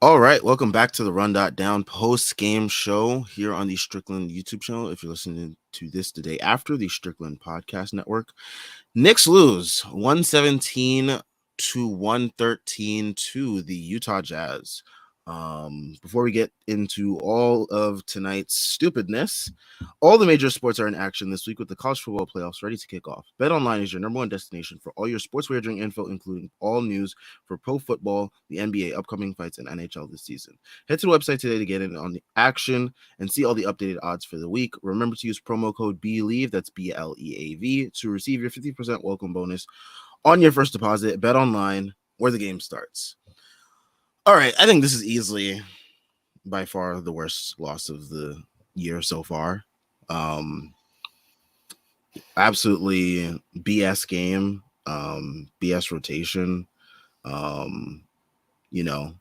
All right, welcome back to the Run.down post-game show here on the Strickland YouTube channel. If you're listening to this the day after the Strickland Podcast Network, Knicks lose 117 to 113 to the Utah Jazz. Before we get into all of tonight's stupidness, all the major sports are in action this week with the college football playoffs ready to kick off. BetOnline is your number one destination for all your sports wagering info, including all news for pro football, the NBA, upcoming fights, and NHL this season. Head to the website today to get in on the action and see all the updated odds for the week. Remember to use promo code BLEAV, that's BLEAV, to receive your 50% welcome bonus on your first deposit. BetOnline, where the game starts. All right, I think this is easily by far the worst loss of the year so far. Absolutely BS game, BS rotation. You know,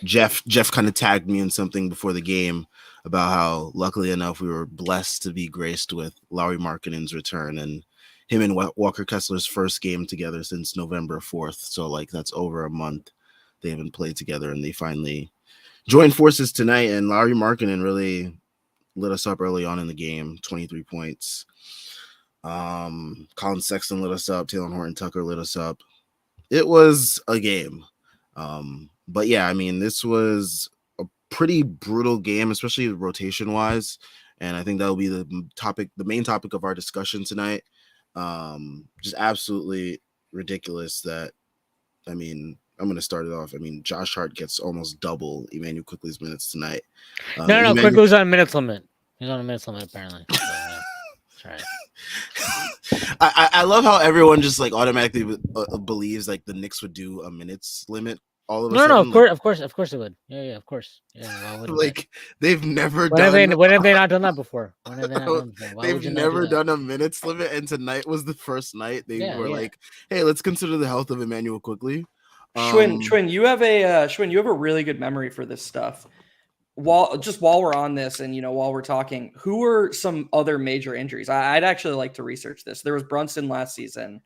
Jeff kind of tagged me in something before the game about how, luckily enough, we were blessed to be graced with Lauri Markkanen's return and him and Walker Kessler's first game together since November 4th. So, like, that's over a month they haven't played together, and they finally joined forces tonight. And Lauri Markkanen really lit us up early on in the game, 23 points. Colin Sexton lit us up. Taylor Horton Tucker lit us up. It was a game. But yeah, I mean, this was a pretty brutal game, especially rotation wise. And I think that'll be the main topic of our discussion tonight. Just absolutely ridiculous that, I mean, I'm going to start it off. I mean, Josh Hart gets almost double Emmanuel Quickley's minutes tonight. No, Quickley was on a minutes limit. He's on a minutes limit, apparently. So, yeah. That's right. I love how everyone just like automatically believes like the Knicks would do a minutes limit all of a sudden. No, of course it would. Yeah, of course. Yeah, like they've never when have they not done that before? When have they not done that before? They've never done a minutes limit, and tonight was the first night they were like, "Hey, let's consider the health of Emmanuel Quickley." Schwinn, you have a really good memory for this stuff. While we're on this, and while we're talking, who were some other major injuries? I'd actually like to research this. There was Brunson last season.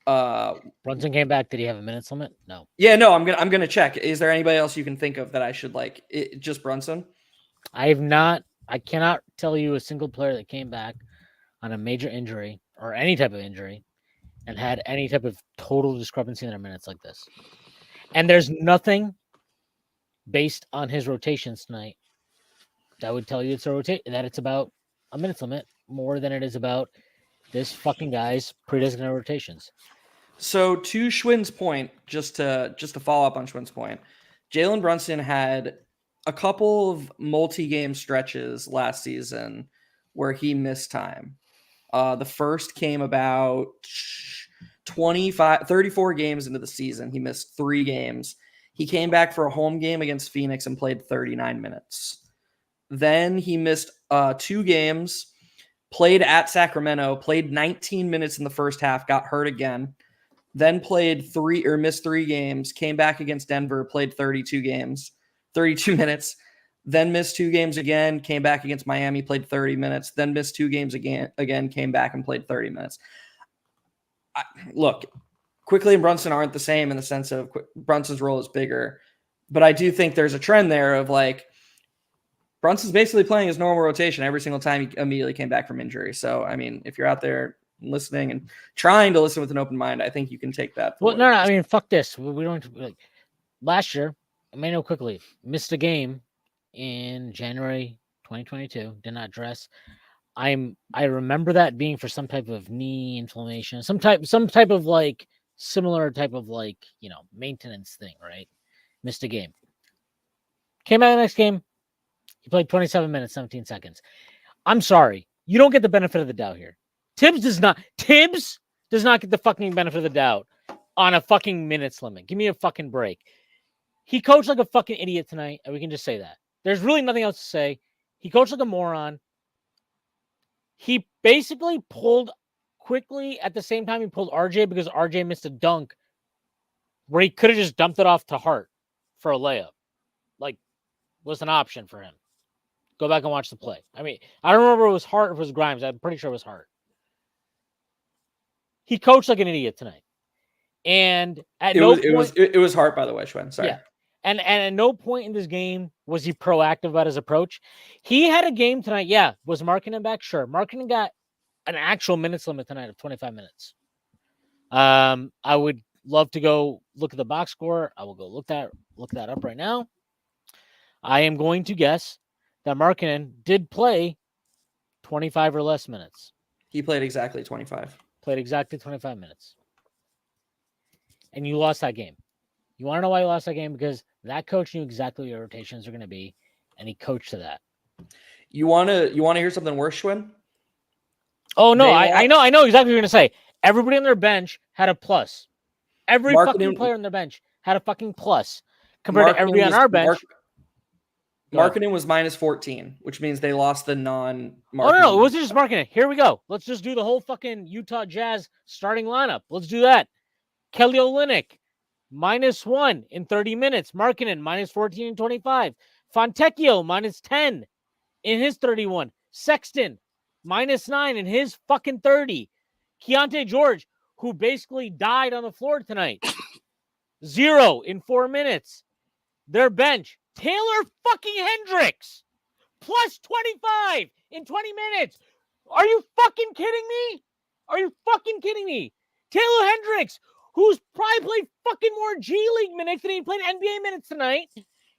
Brunson came back. Did he have a minutes limit? No. Yeah, no. I'm gonna check. Is there anybody else you can think of that I should like? Just Brunson? I cannot tell you a single player that came back on a major injury or any type of injury and had any type of total discrepancy in their minutes like this. And there's nothing based on his rotations tonight that would tell you that it's about a minutes limit more than it is about this fucking guy's pre-designated rotations. So to Schwinn's point, just to follow up on Schwinn's point, Jalen Brunson had a couple of multi-game stretches last season where he missed time. The first came about 34 games into the season. He missed 3 games. He came back for a home game against Phoenix and played 39 minutes. Then he missed 2 games, played at Sacramento, played 19 minutes in the first half, got hurt again. Then missed 3 games, came back against Denver, played 32 minutes. Then missed 2 games again, came back against Miami, played 30 minutes. Then missed 2 games again, came back and played 30 minutes. Look, Quickley and Brunson aren't the same in the sense of Brunson's role is bigger. But I do think there's a trend there of like Brunson's basically playing his normal rotation every single time he immediately came back from injury. So, I mean, if you're out there listening and trying to listen with an open mind, I think you can take that. Well, no, I mean, fuck this. We don't like last year. Emmanuel Quickley missed a game in January 2022. Did not dress. I remember that being for some type of knee inflammation, some type of like similar type of like maintenance thing, right? Missed a game. Came out the next game. He played 27 minutes, 17 seconds. I'm sorry, you don't get the benefit of the doubt here. Tibbs does not get the fucking benefit of the doubt on a fucking minutes limit. Give me a fucking break. He coached like a fucking idiot tonight, and we can just say that. There's really nothing else to say. He coached like a moron. He basically pulled Quickley at the same time he pulled RJ because RJ missed a dunk where he could have just dumped it off to Hart for a layup. Like, was an option for him. Go back and watch the play. I mean, I don't remember if it was Hart or if it was Grimes. I'm pretty sure it was Hart. He coached like an idiot tonight. And at no point... It was Hart, by the way, Schwen. Sorry. Yeah. And at no point in this game was he proactive about his approach. He had a game tonight. Yeah. Was Markkanen back? Sure. Markkanen got an actual minutes limit tonight of 25 minutes. I would love to go look at the box score. I will go look that up right now. I am going to guess that Markkanen did play 25 or less minutes. He played exactly 25. Played exactly 25 minutes. And you lost that game. You want to know why you lost that game? Because that coach knew exactly what your rotations are going to be, and he coached to that. You want to hear something worse, Schwinn? Oh, no, I know exactly what you're going to say. Everybody on their bench had a plus. Every fucking player on their bench had a fucking plus compared to everybody on our bench. Markkanen was minus 14, which means they lost the non-Markkanen. Oh, no, it wasn't just Markkanen. Here we go. Let's just do the whole fucking Utah Jazz starting lineup. Let's do that. Kelly Olynyk, -1 in 30 minutes. Markkanen, -14 in 25. Fontecchio, -10 in his 31. Sexton, -9 in his fucking 30. Keontae George, who basically died on the floor tonight. 0 in 4 minutes. Their bench, Taylor fucking Hendricks, +25 in 20 minutes. Are you fucking kidding me? Are you fucking kidding me? Taylor Hendricks, who's probably played fucking more G League minutes than he played NBA minutes tonight,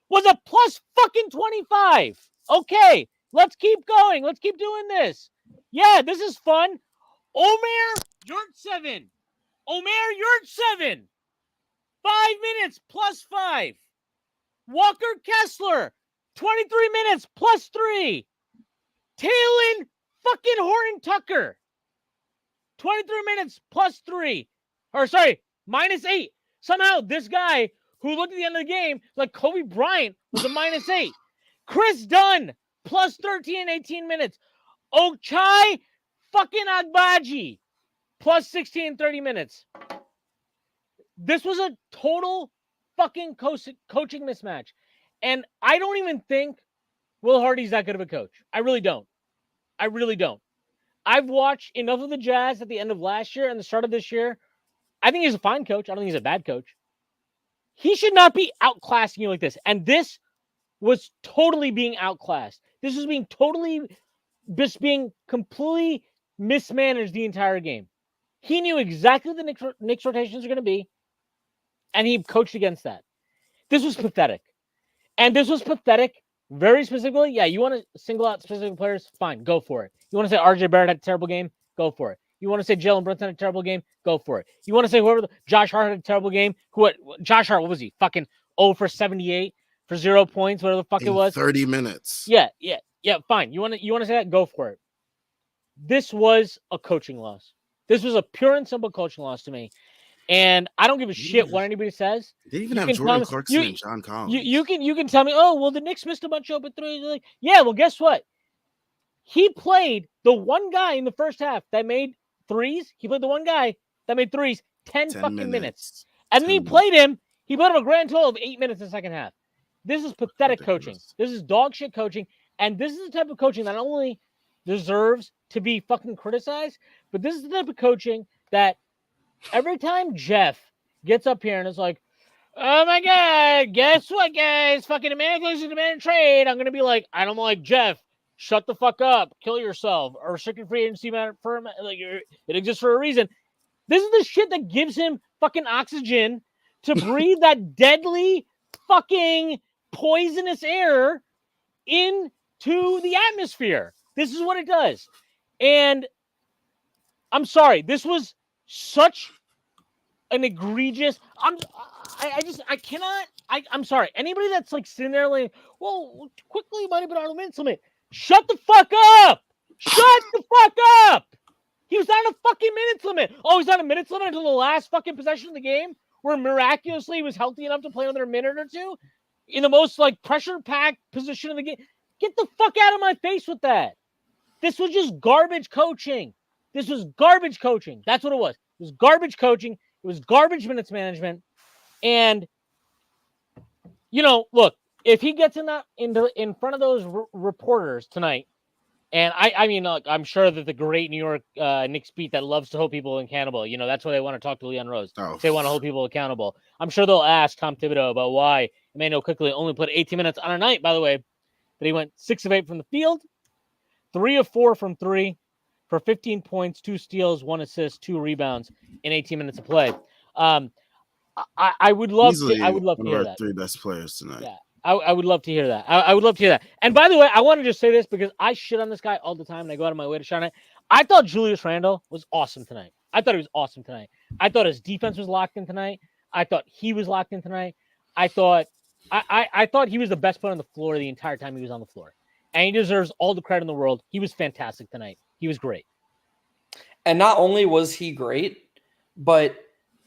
was a +25. Okay, let's keep going. Let's keep doing this. Yeah, this is fun. Omer Yurtseven. Omer Yurtseven. 5 minutes +5. Walker Kessler, 23 minutes +3. Talon fucking Horton Tucker, 23 minutes +3. Or sorry, -8. Somehow this guy who looked at the end of the game like Kobe Bryant was a -8. Chris Dunn, +13 in 18 minutes. Ochai fucking Agbaji, +16 in 30 minutes. This was a total fucking coaching mismatch. And I don't even think Will Hardy's that good of a coach. I really don't. I really don't. I've watched enough of the Jazz at the end of last year and the start of this year. I think he's a fine coach. I don't think he's a bad coach. He should not be outclassing you like this. And this was totally being outclassed. This was being completely mismanaged the entire game. He knew exactly what the Knicks rotations are going to be, and he coached against that. This was pathetic. And this was pathetic very specifically. Yeah, you want to single out specific players? Fine, go for it. You want to say RJ Barrett had a terrible game? Go for it. You want to say Jalen Brunson had a terrible game? Go for it. You want to say Josh Hart had a terrible game? Josh Hart, what was he? Fucking 0 for 78 for 0 points, whatever the fuck it was. 30 minutes. Yeah, fine. You want to say that? Go for it. This was a coaching loss. This was a pure and simple coaching loss to me. And I don't give a shit what anybody says. They even have Jordan Clarkson and John Collins. You can tell me, oh, well, the Knicks missed a bunch of open threes. Like, yeah, well, guess what? He played the one guy in the first half that made threes. He played the one guy that made threes 10 fucking minutes. And then he played him a grand total of 8 minutes in the second half. This is pathetic coaching. This is dog shit coaching. And this is the type of coaching that not only deserves to be fucking criticized, but this is the type of coaching that every time Jeff gets up here and is like, oh my God, guess what, guys? Fucking America's a demand trade. I'm going to be like, I don't like Jeff. Shut the fuck up. Kill yourself. Or restricted free agency for like it exists for a reason. This is the shit that gives him fucking oxygen to breathe that deadly fucking poisonous air into the atmosphere. This is what it does. And I'm sorry. This was such an egregious. I'm sorry. Anybody that's like sitting there like, well, quickly might have been on a minutes limit. Shut the fuck up! Shut the fuck up! He was on a fucking minutes limit. Oh, he's on a minutes limit until the last fucking possession of the game, where miraculously he was healthy enough to play another minute or two in the most like pressure-packed position of the game. Get the fuck out of my face with that. This was just garbage coaching. This was garbage coaching. That's what it was. It was garbage coaching. It was garbage minutes management. And, you know, look, if he gets in front of those reporters tonight And I mean, look, I'm sure that the great New York Knicks beat that loves to hold people accountable. That's why they want to talk to Leon Rose. Oh, They want to hold people accountable. I'm sure they'll ask Tom Thibodeau about why Emmanuel quickly only played 18 minutes on a night, by the way, that he went 6 of 8 from the field, 3 of 4 from 3 for 15 points, 2 steals, 1 assist, 2 rebounds in 18 minutes of play. I would love easily to. I would love one to of hear our that. 3 best players tonight. Yeah. I would love to hear that. I would love to hear that. And by the way, I want to just say this because I shit on this guy all the time and I go out of my way to shine it. I thought Julius Randle was awesome tonight. I thought he was awesome tonight. I thought his defense was locked in tonight. I thought he was locked in tonight. I thought he was the best player on the floor the entire time he was on the floor. And he deserves all the credit in the world. He was fantastic tonight. He was great. And not only was he great, but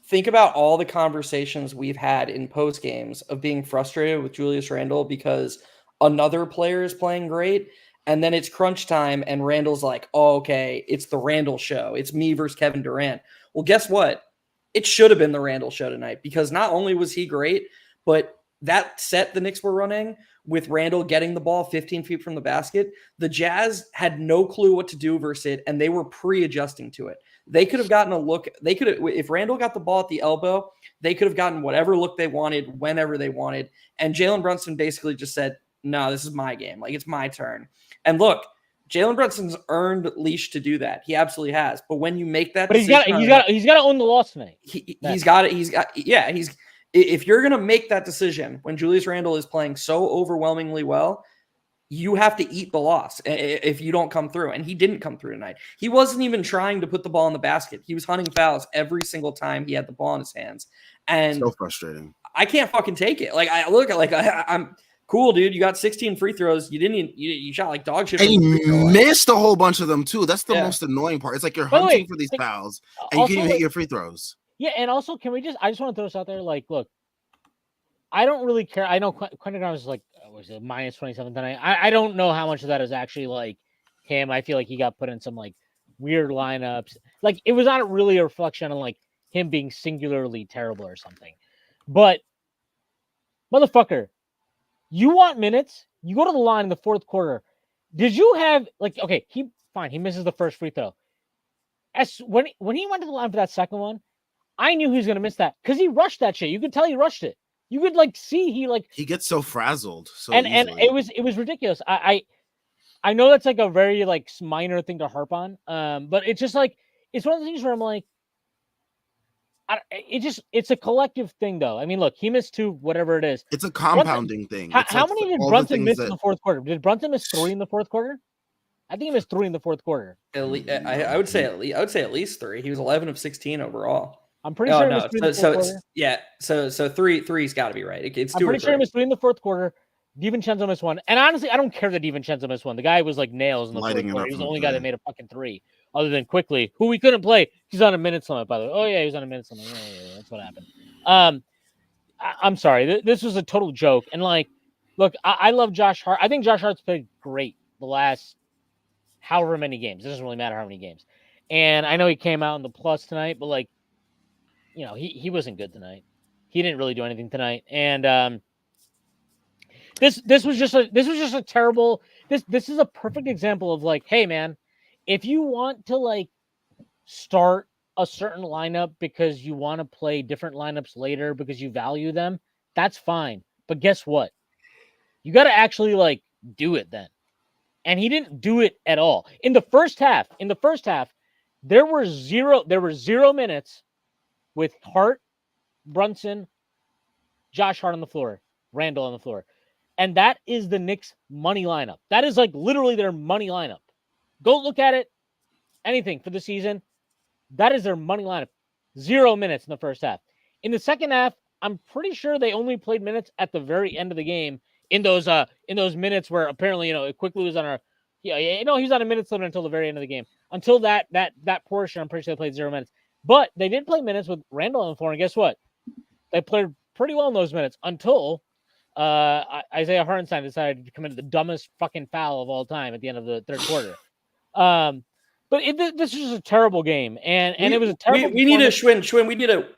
think about all the conversations we've had in post games of being frustrated with Julius Randle because another player is playing great. And then it's crunch time, and Randle's like, oh, okay, it's the Randle show. It's me versus Kevin Durant. Well, guess what? It should have been the Randle show tonight because not only was he great, but that set the Knicks were running with Randle getting the ball 15 feet from the basket, the Jazz had no clue what to do versus it, and they were pre-adjusting to it. They could have gotten a look. They could have, if Randle got the ball at the elbow, they could have gotten whatever look they wanted, whenever they wanted. And Jalen Brunson basically just said, no, this is my game. Like, it's my turn. And look, Jalen Brunson's earned leash to do that. He absolutely has. But when you make that, but he's got to own the loss tonight. He's got it. If you're going to make that decision when Julius Randle is playing so overwhelmingly well, you have to eat the loss if you don't come through. And he didn't come through tonight. He wasn't even trying to put the ball in the basket. He was hunting fouls every single time he had the ball in his hands. And so frustrating. I can't fucking take it. Like, I look at, like, I'm cool, dude. You got 16 free throws. You shot like dog shit. And you missed a whole bunch of them too. That's the Yeah. most annoying part. It's like you're hunting for these fouls and you can't even hit your free throws. Yeah, and also, I just want to throw this out there. Like, look, I don't really care. I know Quentin Grimes is like, was it minus 27 tonight? I don't know how much of that is actually like him. I feel like he got put in some like weird lineups. Like, it was not really a reflection on like him being singularly terrible or something. But motherfucker, you want minutes? You go to the line in the fourth quarter. Did you have like, okay, he misses the first free throw. When he went to the line for that second one, I knew he was going to miss that because he rushed that shit. You could tell he rushed it. You could like see he gets so frazzled. And it was ridiculous. I know that's like a very like minor thing to harp on. But it's just like, it's one of the things where I'm like, it's a collective thing though. I mean, look, he missed 2, whatever it is. It's a compounding thing. How many did Brunson miss in the fourth quarter? Did Brunson miss 3 in the fourth quarter? I think he missed 3 in the fourth quarter. I would say at least 3. He was 11 of 16 overall. I'm pretty sure. So three's got to be right. It's I'm pretty sure he missed 3 in the fourth quarter. DiVincenzo missed 1, and honestly, I don't care that DiVincenzo missed 1. The guy was like nails in the fourth quarter. He was the only guy that made a fucking 3, other than Quickly, who we couldn't play. He's on a minutes limit, by the way. Oh yeah, he's on a minutes limit. Yeah, that's what happened. I'm sorry. This was a total joke. And like, look, I love Josh Hart. I think Josh Hart's played great the last however many games. It doesn't really matter how many games. And I know he came out in the plus tonight, but like, you know, he wasn't good tonight. He didn't really do anything tonight. And this was just a terrible. This is a perfect example of like, hey man, if you want to like start a certain lineup because you want to play different lineups later because you value them, that's fine. But guess what? You got to actually like do it then. And he didn't do it at all. In the first half, there were zero minutes with Hart, Brunson, Josh Hart on the floor, Randle on the floor. And that is the Knicks' money lineup. That is like literally their money lineup. Go look at it. Anything for the season. That is their money lineup. 0 minutes in the first half. In the second half, I'm pretty sure they only played minutes at the very end of the game in those minutes where apparently, you know, it quickly was on he was on a minutes limit until the very end of the game. Until that portion, I'm pretty sure they played 0 minutes. But they did play minutes with Randle on the floor, and guess what? They played pretty well in those minutes until Isaiah Hartenstein decided to commit the dumbest fucking foul of all time at the end of the third quarter. But this was just a terrible game, and it was a terrible. We need a Schwinn. We need a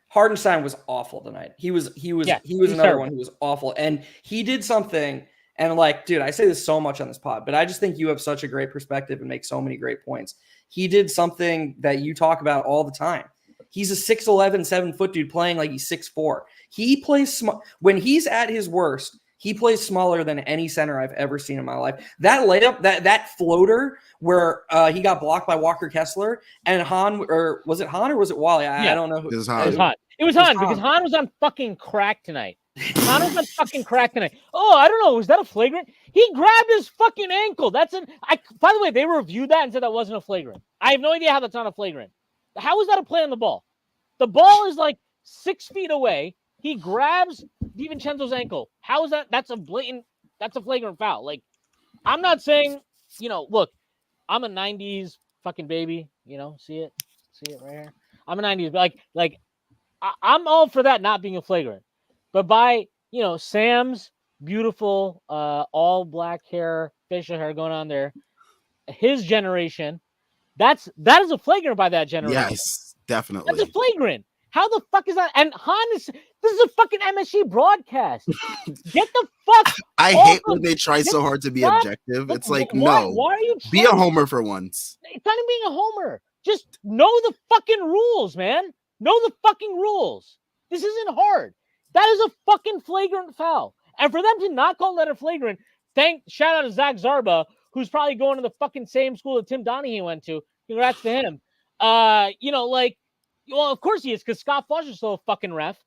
Hartenstein was awful tonight. He was another terrible. one who was awful, and he did something. And like, dude, I say this so much on this pod, but I just think you have such a great perspective and make so many great points. He did something that you talk about all the time. He's a 6'11", 7-foot dude playing like he's 6'4". He plays when he's at his worst. He plays smaller than any center I've ever seen in my life. That layup, that floater where he got blocked by Walker Kessler and Han, or was it Han or was it Wally? I don't know. It was It Han. was Han. It was Han because Han was on fucking crack tonight. Han was on fucking crack tonight. Oh, I don't know. Was that a flagrant? He grabbed his fucking ankle. By the way, they reviewed that and said that wasn't a flagrant. I have no idea how that's not a flagrant. How is that a play on the ball? The ball is like 6 feet away. He grabs DiVincenzo's ankle. How is that? That's a flagrant foul. Like, I'm not saying, look, I'm a 90s fucking baby, see it right here. I'm a 90s, but I'm all for that not being a flagrant. But by, Sam's beautiful, all black hair, facial hair going on there, his generation, that is a flagrant by that generation. Yes, definitely. That's a flagrant. How the fuck is that? And this is a fucking MSG broadcast. Get the fuck. I hate when they try so hard to be objective. It's like, no. Why are you be a homer for once? It's not even being a homer. Just know the fucking rules, man. Know the fucking rules. This isn't hard. That is a fucking flagrant foul. And for them to not call that a flagrant, shout out to Zach Zarba, who's probably going to the fucking same school that Tim Donahue went to. Congrats to him. Well, of course he is, because Scott Foster's still a fucking ref.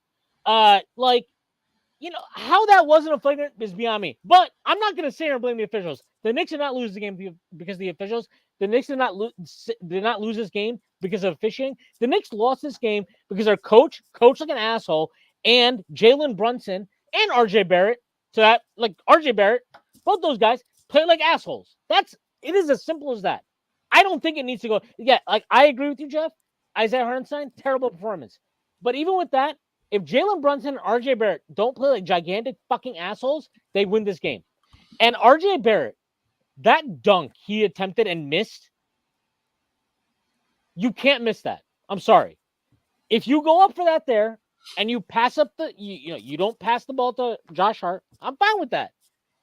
How that wasn't a flagrant is beyond me. But I'm not going to sit here and blame the officials. The Knicks did not lose the game because of the officials. The Knicks did not lose this game because of officiating. The Knicks lost this game because our coach like an asshole, and Jalen Brunson and RJ Barrett. So that, RJ Barrett, both those guys play like assholes. It is as simple as that. I don't think it needs to go. Yeah, I agree with you, Jeff. Isaiah Hartenstein, terrible performance. But even with that, if Jalen Brunson and RJ Barrett don't play like gigantic fucking assholes, they win this game. And RJ Barrett, that dunk he attempted and missed, you can't miss that. I'm sorry. If you go up for that there and you pass up you don't pass the ball to Josh Hart, I'm fine with that.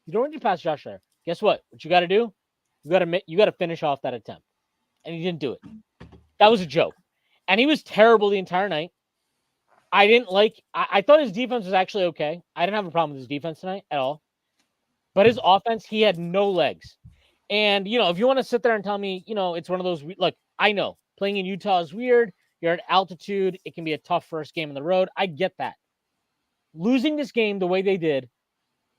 You don't need to pass Josh Hart. Guess what? What you got to do? You got to finish off that attempt. And he didn't do it. That was a joke. And he was terrible the entire night. I thought his defense was actually okay. I didn't have a problem with his defense tonight at all. But his offense, he had no legs. And, if you want to sit there and tell me, it's one of those, I know playing in Utah is weird. You're at altitude. It can be a tough first game on the road. I get that. Losing this game the way they did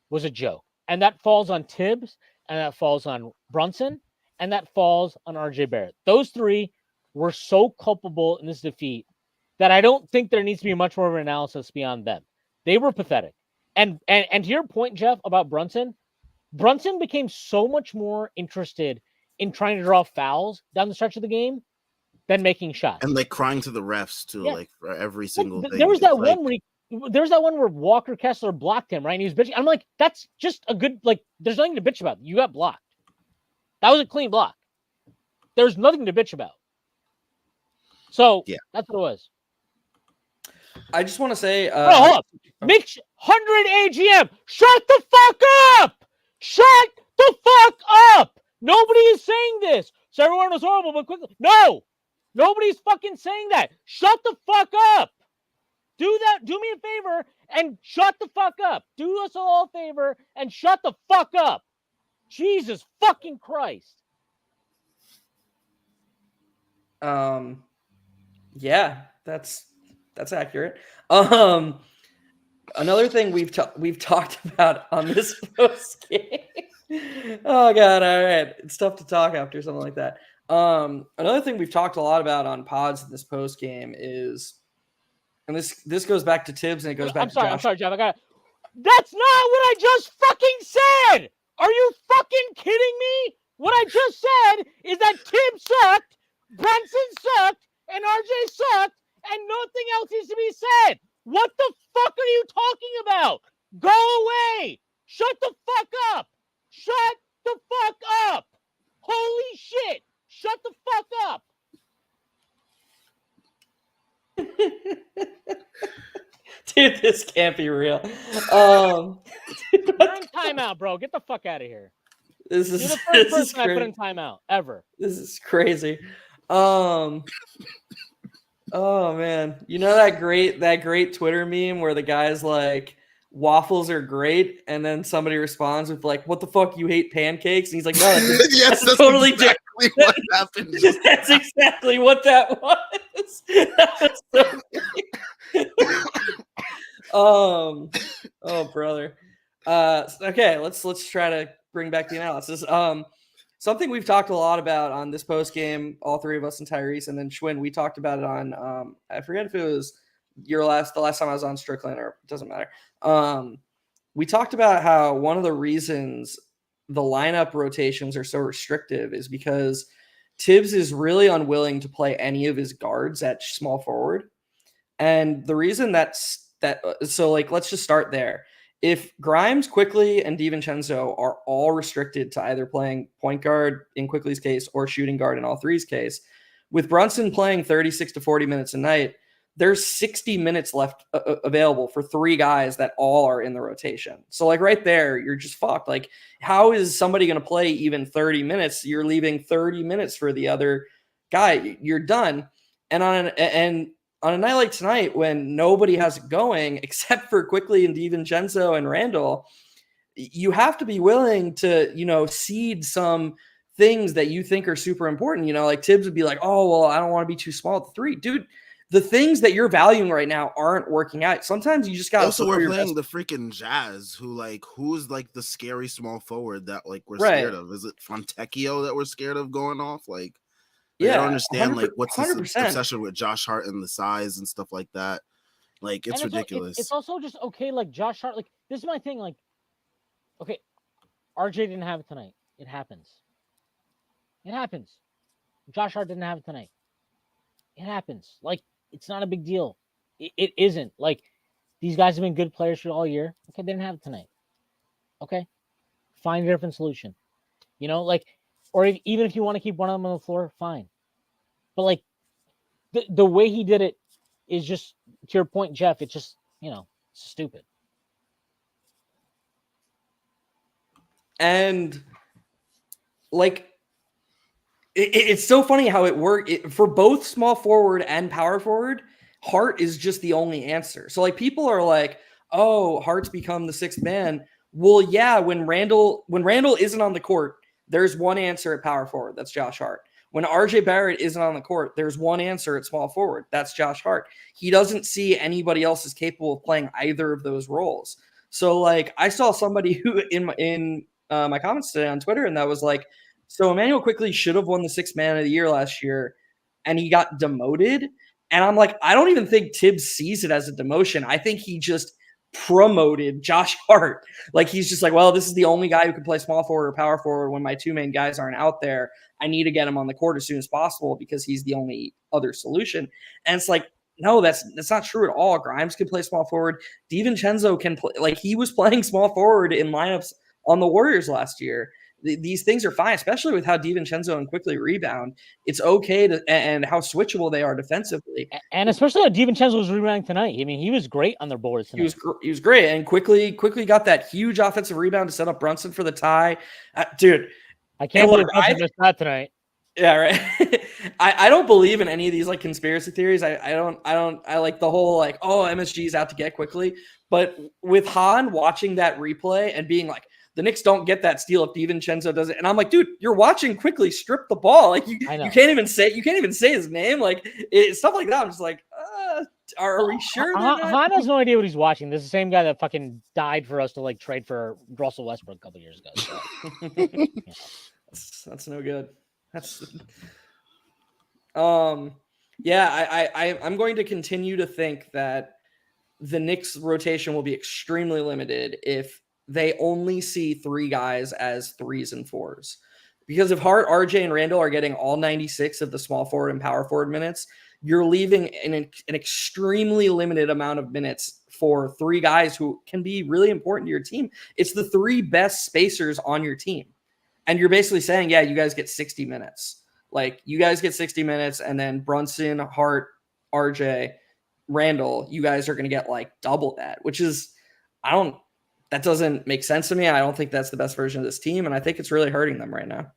was a joke. And that falls on Tibbs, and that falls on Brunson, and that falls on RJ Barrett. Those three were so culpable in this defeat that I don't think there needs to be much more of an analysis beyond them. They were pathetic. And to your point, Jeff, about Brunson became so much more interested in trying to draw fouls down the stretch of the game than making shots. And crying to the refs too, for every single thing. There was that one where Walker Kessler blocked him, right? And he was bitching. I'm like, that's just a good, there's nothing to bitch about. You got blocked. That was a clean block. There's nothing to bitch about. So that's what it was. I just want to say, hold up. Mitch 100 AGM. Shut the fuck up. Shut the fuck up. Nobody is saying this. So everyone was horrible, but quickly. No, nobody's fucking saying that. Shut the fuck up. Do that. Do me a favor and shut the fuck up. Do us all a favor and shut the fuck up. Jesus fucking Christ. Yeah, that's accurate. Another thing we've talked about on this post game. Oh god, all right. It's tough to talk after something like that. Another thing we've talked a lot about on pods in this post game is, and this goes back to Tibbs and it goes back to Josh. I'm sorry, Jeff. That's not what I just fucking said. Are you fucking kidding me? What I just said is that Tibbs sucked, Brunson sucked, and RJ sucked, and nothing else needs to be said. What the fuck are you talking about? Go away. Shut the fuck up. Shut the fuck up. Holy shit. Shut the fuck up. Dude, this can't be real. You're in timeout, bro. Get the fuck out of here. This You're is the first this is person I put crazy. in timeout ever. This is crazy. Oh man, you know that great Twitter meme where the guy's like, waffles are great, and then somebody responds with like, "What the fuck, you hate pancakes?" And he's like, "No, Yes, that's totally exactly what happened. just That's exactly what that was." That was so oh brother. Okay, let's try to bring back the analysis. Something we've talked a lot about on this post game, all three of us and Tyrese, and then Schwinn, we talked about it on I forget if it was the last time I was on Strickland, or it doesn't matter. We talked about how one of the reasons the lineup rotations are so restrictive is because Tibbs is really unwilling to play any of his guards at small forward. And the reason so like, let's just start there. If Grimes, Quickly, and DiVincenzo are all restricted to either playing point guard in Quickly's case or shooting guard in all three's case, with Brunson playing 36 to 40 minutes a night, there's 60 minutes left available for three guys that all are in the rotation. So like right there, you're just fucked. Like, how is somebody going to play even 30 minutes? You're leaving 30 minutes for the other guy. You're done. And on a night like tonight, when nobody has it going except for Quickly and DiVincenzo and Randall, you have to be willing to, cede some things that you think are super important. Like Tibbs would be like, "Oh, well, I don't want to be too small at the three." Dude, the things that you're valuing right now aren't working out. Sometimes you just got to. Also, we're playing the freaking Jazz, who's like the scary small forward that like we're scared of. Is it Fontecchio that we're scared of going off? Like, I don't understand like what's this 100%. obsession with Josh Hart and the size and stuff like that. Like, it's ridiculous. It's also just okay. Like Josh Hart, like this is my thing. Like, okay, RJ didn't have it tonight. It happens. It happens. Josh Hart didn't have it tonight. It happens. Like, it's not a big deal. It isn't. Like, these guys have been good players for all year. Okay, they didn't have it tonight. Okay, find a different solution. Or even if you want to keep one of them on the floor, fine. But like, the way he did it is just, to your point, Jeff. It's just stupid. And like, it's so funny how it worked for both small forward and power forward. Hart is just the only answer. So like, people are like, "Oh, Hart's become the sixth man." Well, yeah, when Randall isn't on the court, there's one answer at power forward. That's Josh Hart. When RJ Barrett isn't on the court, there's one answer at small forward. That's Josh Hart. He doesn't see anybody else is capable of playing either of those roles. So like, I saw somebody who in my comments today on Twitter, and that was like, so Emmanuel Quickly should have won the sixth man of the year last year, and he got demoted. And I'm like, I don't even think Tibbs sees it as a demotion. I think he just promoted Josh Hart. Like, he's just like, well, this is the only guy who can play small forward or power forward when my two main guys aren't out there. I need to get him on the court as soon as possible because he's the only other solution. And it's like, no, that's not true at all. Grimes can play small forward. DiVincenzo can play. Like, he was playing small forward in lineups on the Warriors last year. These things are fine, especially with how DiVincenzo and Quickly rebound. It's okay and how switchable they are defensively, and especially how DiVincenzo was rebounding tonight. I mean, he was great on their boards tonight. He was great, and quickly got that huge offensive rebound to set up Brunson for the tie. Dude, I can't believe I missed that tonight. Yeah, right. I don't believe in any of these like conspiracy theories. I like the whole like, oh, MSG is out to get Quickly. But with Han watching that replay and being like, the Knicks don't get that steal if DiVincenzo does it, and I'm like, dude, you're watching Quickly strip the ball. Like, you can't even say his name. Like, stuff like that. I'm just like, are we sure? Han has no idea what he's watching. This is the same guy that fucking died for us to like trade for Russell Westbrook a couple years ago. So. That's no good. That's yeah. I'm going to continue to think that the Knicks rotation will be extremely limited if they only see three guys as threes and fours. Because if Hart, RJ, and Randall are getting all 96 of the small forward and power forward minutes, you're leaving an extremely limited amount of minutes for three guys who can be really important to your team. It's the three best spacers on your team. And you're basically saying, yeah, you guys get 60 minutes. Like, you guys get 60 minutes, and then Brunson, Hart, RJ, Randall, you guys are going to get like double that, which is, that doesn't make sense to me. I don't think that's the best version of this team, and I think it's really hurting them right now.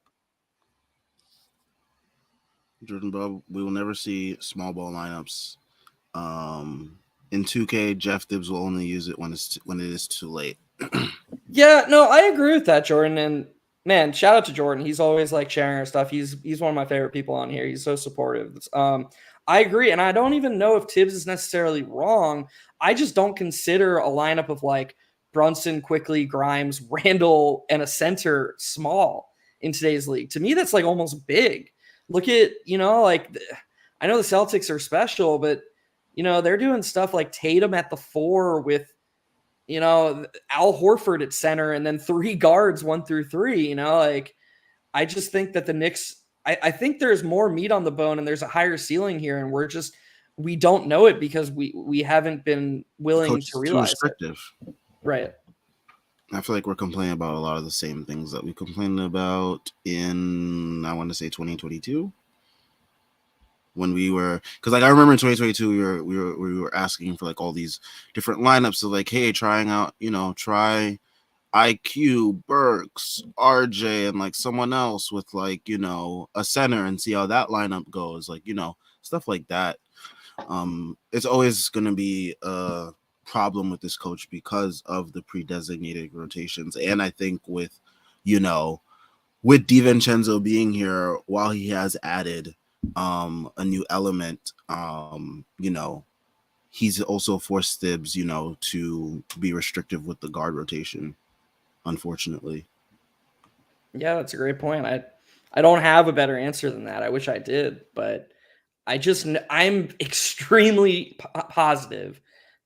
Jordan Bub, we will never see small ball lineups. In 2K, Jeff Dibbs will only use it when it is too late. Yeah, no, I agree with that, Jordan. And man, shout out to Jordan. He's always like sharing our stuff. He's one of my favorite people on here. He's so supportive. I agree, and I don't even know if Tibbs is necessarily wrong. I just don't consider a lineup of like Brunson, Quickly, Grimes, Randall, and a center small in today's league. To me, that's like almost big. Look at, like I know the Celtics are special, but they're doing stuff like Tatum at the 4 with Al Horford at center and then 3 guards 1 through 3. Like I just think that the Knicks, I think there's more meat on the bone and there's a higher ceiling here, and we don't know it because we haven't been willing to realize too restrictive. It. Right. I feel like we're complaining about a lot of the same things that we complained about in, I want to say 2022. When we were, because like I remember in 2022 we were asking for like all these different lineups. So like, hey, trying out, try IQ, Burks, RJ, and like someone else with like, a center and see how that lineup goes. Like, stuff like that. It's always gonna be a problem with this coach because of the pre-designated rotations. And I think with DiVincenzo being here, while he has added a new element, he's also forced Thibs, to be restrictive with the guard rotation, unfortunately. Yeah, that's a great point. I don't have a better answer than that. I wish I did, but I'm extremely positive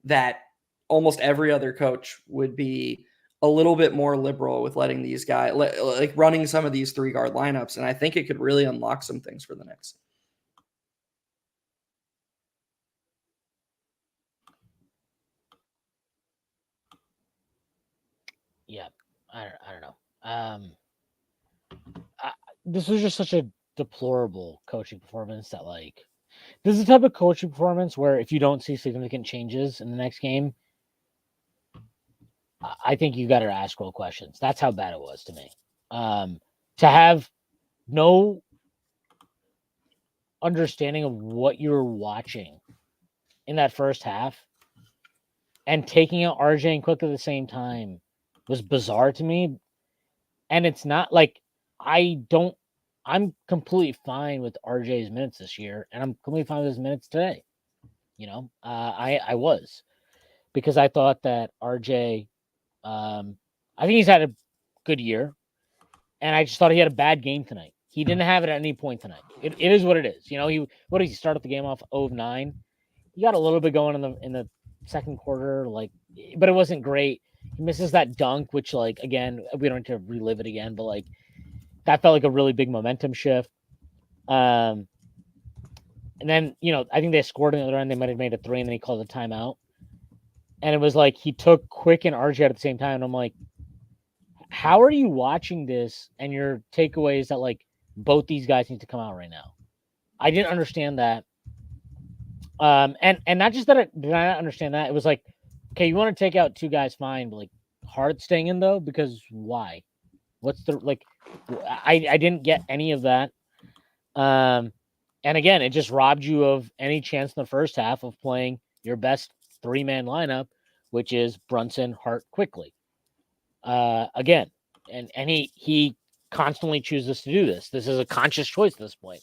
that almost every other coach would be a little bit more liberal with letting these guys, like running some of these 3 guard lineups. And I think it could really unlock some things for the Knicks. Yeah, I don't know. This was just such a deplorable coaching performance that like this is the type of coaching performance where if you don't see significant changes in the next game, I think you got to ask real questions. That's how bad it was to me. To have no understanding of what you were watching in that first half and taking out RJ and Quick at the same time was bizarre to me. And it's not like I'm completely fine with RJ's minutes this year, and I'm completely fine with his minutes today. I was, because I thought that RJ, I think he's had a good year, and I just thought he had a bad game tonight. He didn't have it at any point tonight. It is what it is. What did he start the game off 0 of 9? He got a little bit going in the second quarter, but it wasn't great. He misses that dunk, which again, we don't need to relive it again, but that felt like a really big momentum shift. And then, I think they scored on the other end. They might have made a 3, and then he called a timeout. And it was like he took Quick and RJ at the same time. And I'm like, how are you watching this? And your takeaway is that both these guys need to come out right now. I didn't understand that. And not just that did I not understand that. It was like, okay, you want to take out 2 guys, fine, but Hart staying in though, because why? What's the I didn't get any of that. And again, it just robbed you of any chance in the first half of playing your best 3-man lineup, which is Brunson, Hart, Quickly. Again, and he constantly chooses to do this. This is a conscious choice at this point.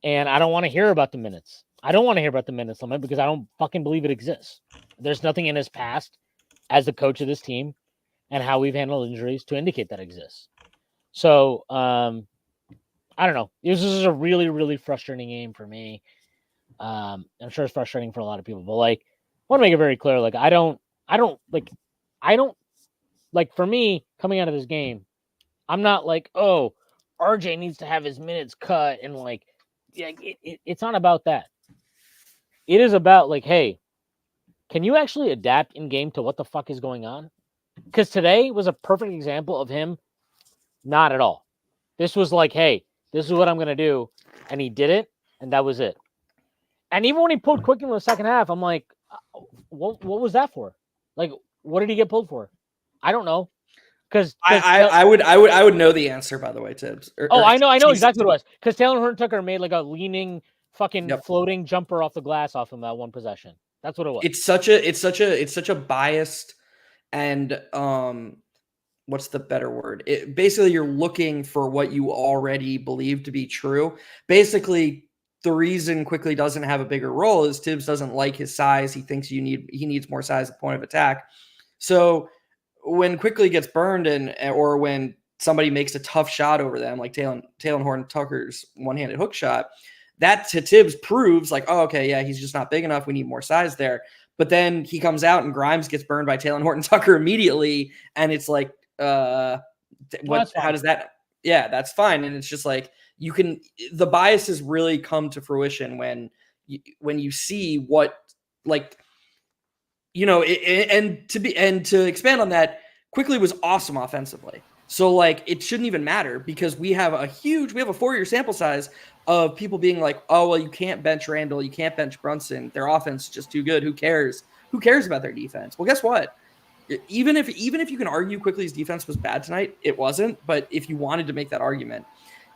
And I don't want to hear about the minutes. I don't want to hear about the minutes limit because I don't fucking believe it exists. There's nothing in his past as the coach of this team and how we've handled injuries to indicate that exists. So, I don't know. This is a really, really frustrating game for me. I'm sure it's frustrating for a lot of people, but I want to make it very clear. For me, coming out of this game, I'm not oh, RJ needs to have his minutes cut. And it's not about that. It is about hey, can you actually adapt in game to what the fuck is going on? Because today was a perfect example of him. Not at all. This was hey, this is what I'm going to do. And he did it. And that was it. And even when he pulled Quick in the second half, I'm like, what was that for? What did he get pulled for? I don't know. Because I would know the answer, by the way, Tibbs. I know Jason. exactly what it was. Because Taylor Horton-Tucker made like a leaning fucking Yep. floating jumper off the glass off him that one possession. That's what it was. It's such a biased and what's the better word? Basically, you're looking for what you already believe to be true. Basically, the reason Quickly doesn't have a bigger role is Tibbs doesn't like his size. He thinks he needs more size at point of attack. So when Quickly gets burned or when somebody makes a tough shot over them, like Taylor Horton-Tucker's one-handed hook shot, that to Tibbs proves like, oh, okay, yeah, he's just not big enough. We need more size there. But then he comes out and Grimes gets burned by Taylor Horton-Tucker immediately, and it's like, how does that? Yeah, that's fine. And it's just like the biases really come to fruition when you see what, like, and to expand on that, Quickly was awesome offensively. So like it shouldn't even matter because we have a 4-year sample size of people being like, oh, well, you can't bench Randall, you can't bench Brunson. Their offense is just too good. Who cares? Who cares about their defense? Well, guess what? Even if you can argue Quickly's defense was bad tonight, it wasn't. But if you wanted to make that argument,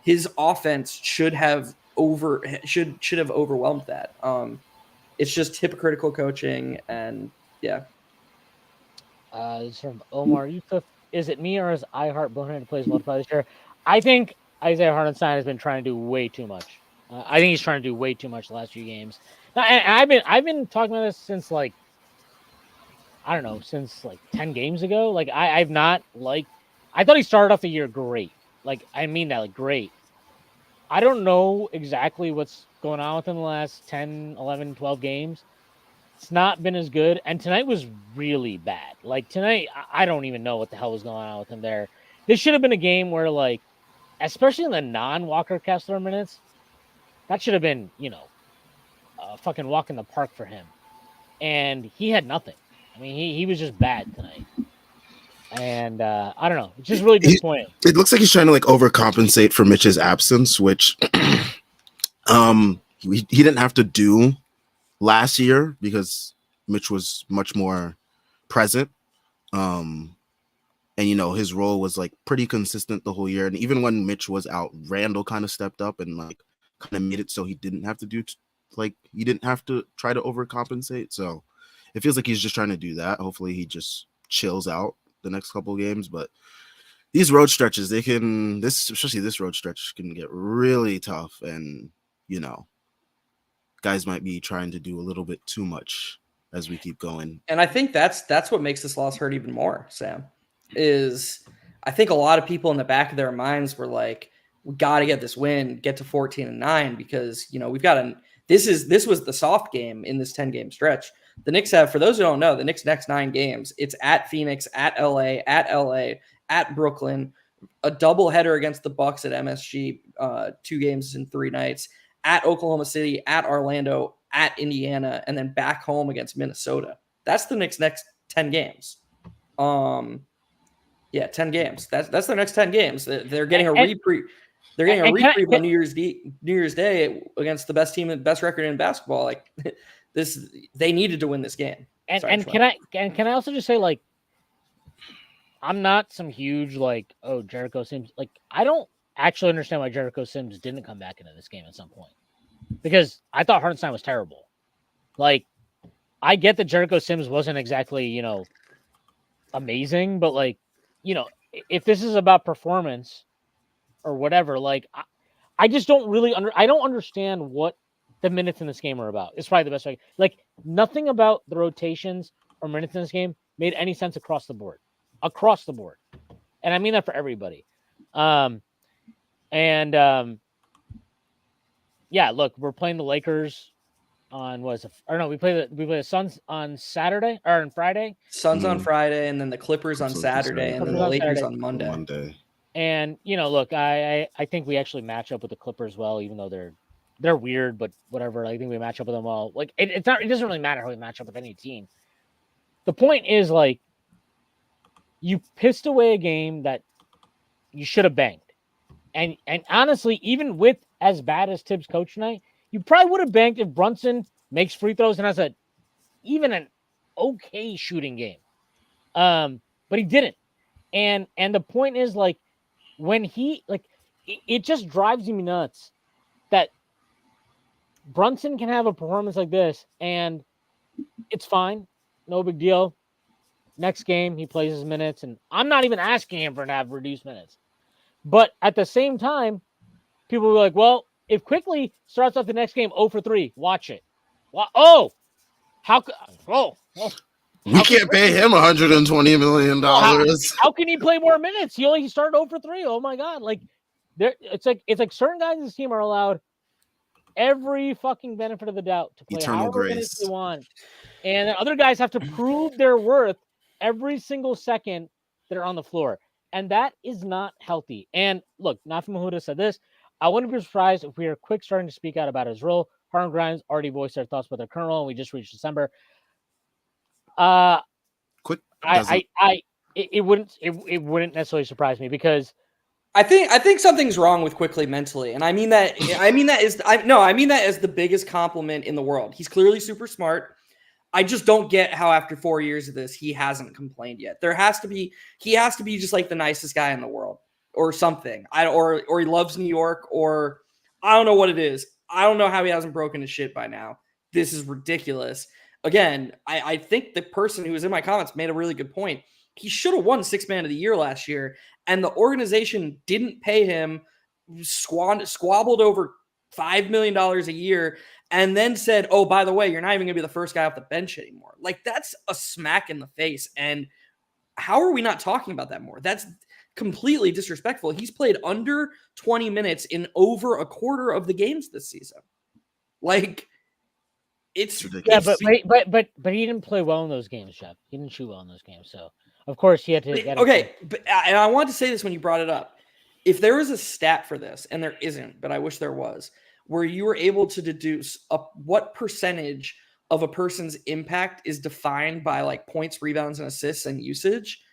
his offense should have overwhelmed that. It's just hypocritical coaching, and yeah. This is from Omar Yusuf. Is it me or is iHeart boneheaded plays multiply this year? I think Isaiah Hartenstein has been trying to do way too much. I think he's trying to do way too much the last few games. Now, and I've been talking about this since like, I don't know, since like 10 games ago. Like I've not like, I thought he started off the year great. Like, I mean that, like, great. I don't know exactly what's going on with him the last 10, 11, 12 games. It's not been as good. And tonight was really bad. Like, tonight, I don't even know what the hell was going on with him there. This should have been a game where, like, especially in the non-Walker Kessler minutes, that should have been, a fucking walk in the park for him. And he had nothing. I mean, he was just bad tonight. And I don't know. It's just really disappointing. It looks like he's trying to like overcompensate for Mitch's absence, which he didn't have to do last year because Mitch was much more present. And his role was like pretty consistent the whole year. And even when Mitch was out, Randall kind of stepped up and like kind of made it so he didn't have to he didn't have to try to overcompensate. So it feels like he's just trying to do that. Hopefully he just chills out the next couple of games, but these road stretches, especially this road stretch can get really tough, and guys might be trying to do a little bit too much as we keep going. And I think that's what makes this loss hurt even more, Sam, is I think a lot of people in the back of their minds were like, we got to get this win, get to 14-9, because we've got this was the soft game in this 10-game stretch. The Knicks have, for those who don't know, the Knicks' next 9 games, it's at Phoenix, at LA, at Brooklyn, a doubleheader against the Bucks at MSG, 2 games in 3 nights, at Oklahoma City, at Orlando, at Indiana, and then back home against Minnesota. That's the Knicks' next 10 games. 10 games. That's their next 10 games. They're getting a reprieve. They're getting a reprieve on New Year's Day against the best team and best record in basketball. Like they needed to win this game. Can I also just say, like, I'm not some huge like, oh, Jericho Sims. Like, I don't actually understand why Jericho Sims didn't come back into this game at some point, because I thought Hartenstein was terrible. Like, I get that Jericho Sims wasn't exactly amazing, but like, if this is about performance or whatever, like, I just don't really I don't understand what the minutes in this game are about. It's probably the best way. Like, nothing about the rotations or minutes in this game made any sense across the board. And I mean that for everybody. Look, we're playing the Lakers on we play the Suns on Saturday or on Friday. Suns on Friday, and then the Clippers on Saturday, and then the Lakers on Monday. And look, I think we actually match up with the Clippers well, even though they're weird, but whatever. I think we match up with them well. Like, it doesn't really matter how we match up with any team. The point is, like, you pissed away a game that you should have banged. And honestly, even with as bad as Tibbs coach tonight, you probably would have banked if Brunson makes free throws and has even an okay shooting game. but he didn't. And the point is, like, when he, like, it just drives me nuts that Brunson can have a performance like this, and it's fine, no big deal. Next game, he plays his minutes, and I'm not even asking him for to have reduced minutes. But at the same time, people were like, well, if Quickly starts off the next game 0 for 3, watch it. Oh, how could, oh, we can't pay him $120 million. How can he play more minutes? He started 0 for 3. Oh my God. Like, it's like certain guys in this team are allowed every fucking benefit of the doubt to play Eternal however grace. minutes they want. And then other guys have to prove their worth every single second they're on the floor. And that is not healthy. And look, Nafi Mahuda said this. I wouldn't be surprised if we are quick starting to speak out about his role. Harden Grimes already voiced their thoughts about their current role, and we just reached December. Quick. It wouldn't necessarily surprise me because I think something's wrong with Quickly mentally, and I mean that as the biggest compliment in the world. He's clearly super smart. I just don't get how after 4 years of this he hasn't complained yet. He has to be just like the nicest guy in the world or something. Or he loves New York, or I don't know what it is. I don't know how he hasn't broken his shit by now. This is ridiculous. Again, I think the person who was in my comments made a really good point. He should have won Sixth Man of the Year last year, and the organization didn't pay him, squabbled over $5 million a year, and then said, oh, by the way, you're not even going to be the first guy off the bench anymore. Like, that's a smack in the face. And how are we not talking about that more? That's completely disrespectful. He's played under 20 minutes in over a quarter of the games this season. Like, it's ridiculous. But he didn't play well in those games, Jeff. He didn't shoot well in those games. So, of course, he had to get and I wanted to say this when you brought it up. If there was a stat for this, and there isn't, but I wish there was, where you were able to deduce what percentage of a person's impact is defined by like points, rebounds, and assists and usage,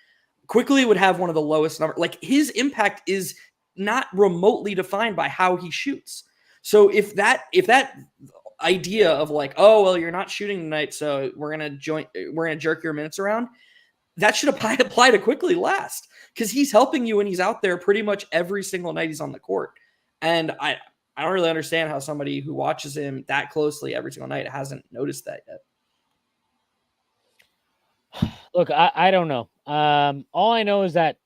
Quickly would have one of the lowest numbers. Like, his impact is not remotely defined by how he shoots. So if that idea of like, oh, well, you're not shooting tonight, so we're gonna jerk your minutes around, that should apply to Quickly last, because he's helping you when he's out there pretty much every single night he's on the court. And I don't really understand how somebody who watches him that closely every single night hasn't noticed that yet. Look, I don't know. All I know is that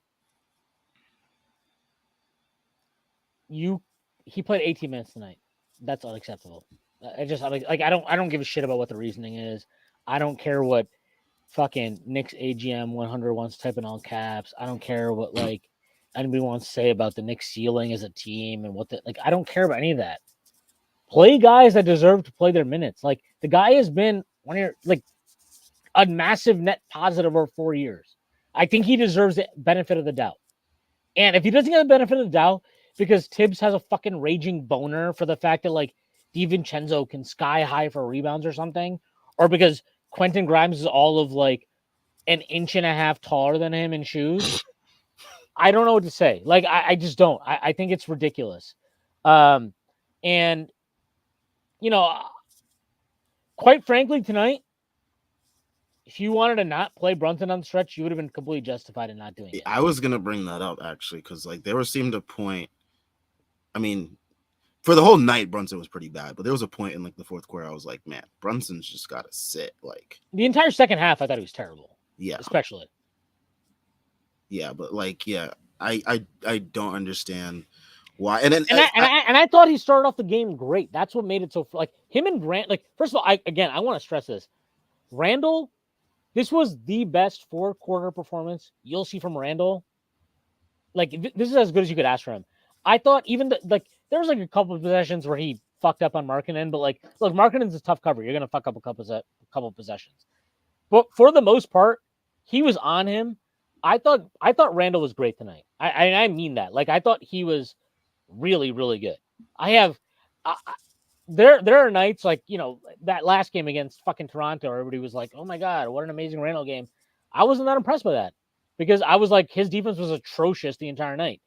he played 18 minutes tonight. That's unacceptable. I don't give a shit about what the reasoning is. I don't care what fucking Knicks AGM 100 wants to type in all caps. I don't care what like anybody wants to say about the Knicks ceiling as a team and I don't care about any of that. Play guys that deserve to play their minutes. Like, the guy has been a massive net positive over 4 years. I think he deserves the benefit of the doubt. And if he doesn't get the benefit of the doubt because Tibbs has a fucking raging boner for the fact that like DiVincenzo can sky high for rebounds or something, or because Quentin Grimes is all of like an inch and a half taller than him in shoes, I don't know what to say. Like, I just don't. I think it's ridiculous. And, you know, quite frankly, tonight, if you wanted to not play Brunson on the stretch, you would have been completely justified in not doing it. I was going to bring that up, actually, because like there seemed a point. I mean, for the whole night, Brunson was pretty bad, but there was a point in like the fourth quarter I was like, man, Brunson's just got to sit. Like, the entire second half, I thought he was terrible. Yeah. Especially. Yeah, but like, yeah, I don't understand why. And I thought he started off the game great. That's what made it so, like, him and Grant, like, first of all, I want to stress this. Randall, this was the best four-quarter performance you'll see from Randall. Like, this is as good as you could ask for him. I thought even there was like a couple of possessions where he fucked up on Markkanen, but like, look, Markkanen's a tough cover. You're gonna fuck up a couple possessions, but for the most part, he was on him. I thought Randall was great tonight. I mean that. Like, I thought he was really, really good. There are nights like, you know, that last game against fucking Toronto, everybody was like, oh my God, what an amazing Randall game. I wasn't that impressed by that because I was like, his defense was atrocious the entire night.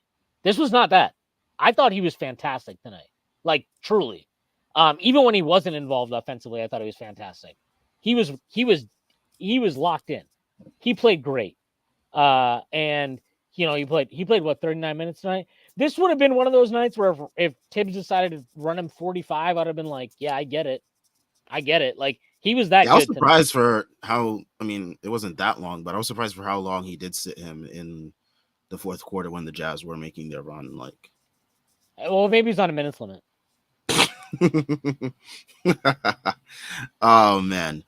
This was not that. I thought he was fantastic tonight. Like, truly. Even when he wasn't involved offensively, I thought he was fantastic. He was locked in. He played great. And he played what 39 minutes tonight. This would have been one of those nights where if Tibbs decided to run him 45, I'd have been like, yeah, I get it. Like he was that Yeah, I was good tonight. surprised for how. I mean, it wasn't that long, but I was surprised for how long he did sit him in the fourth quarter when the Jazz were making their run. Like, Well, maybe he's on a minutes limit. oh man.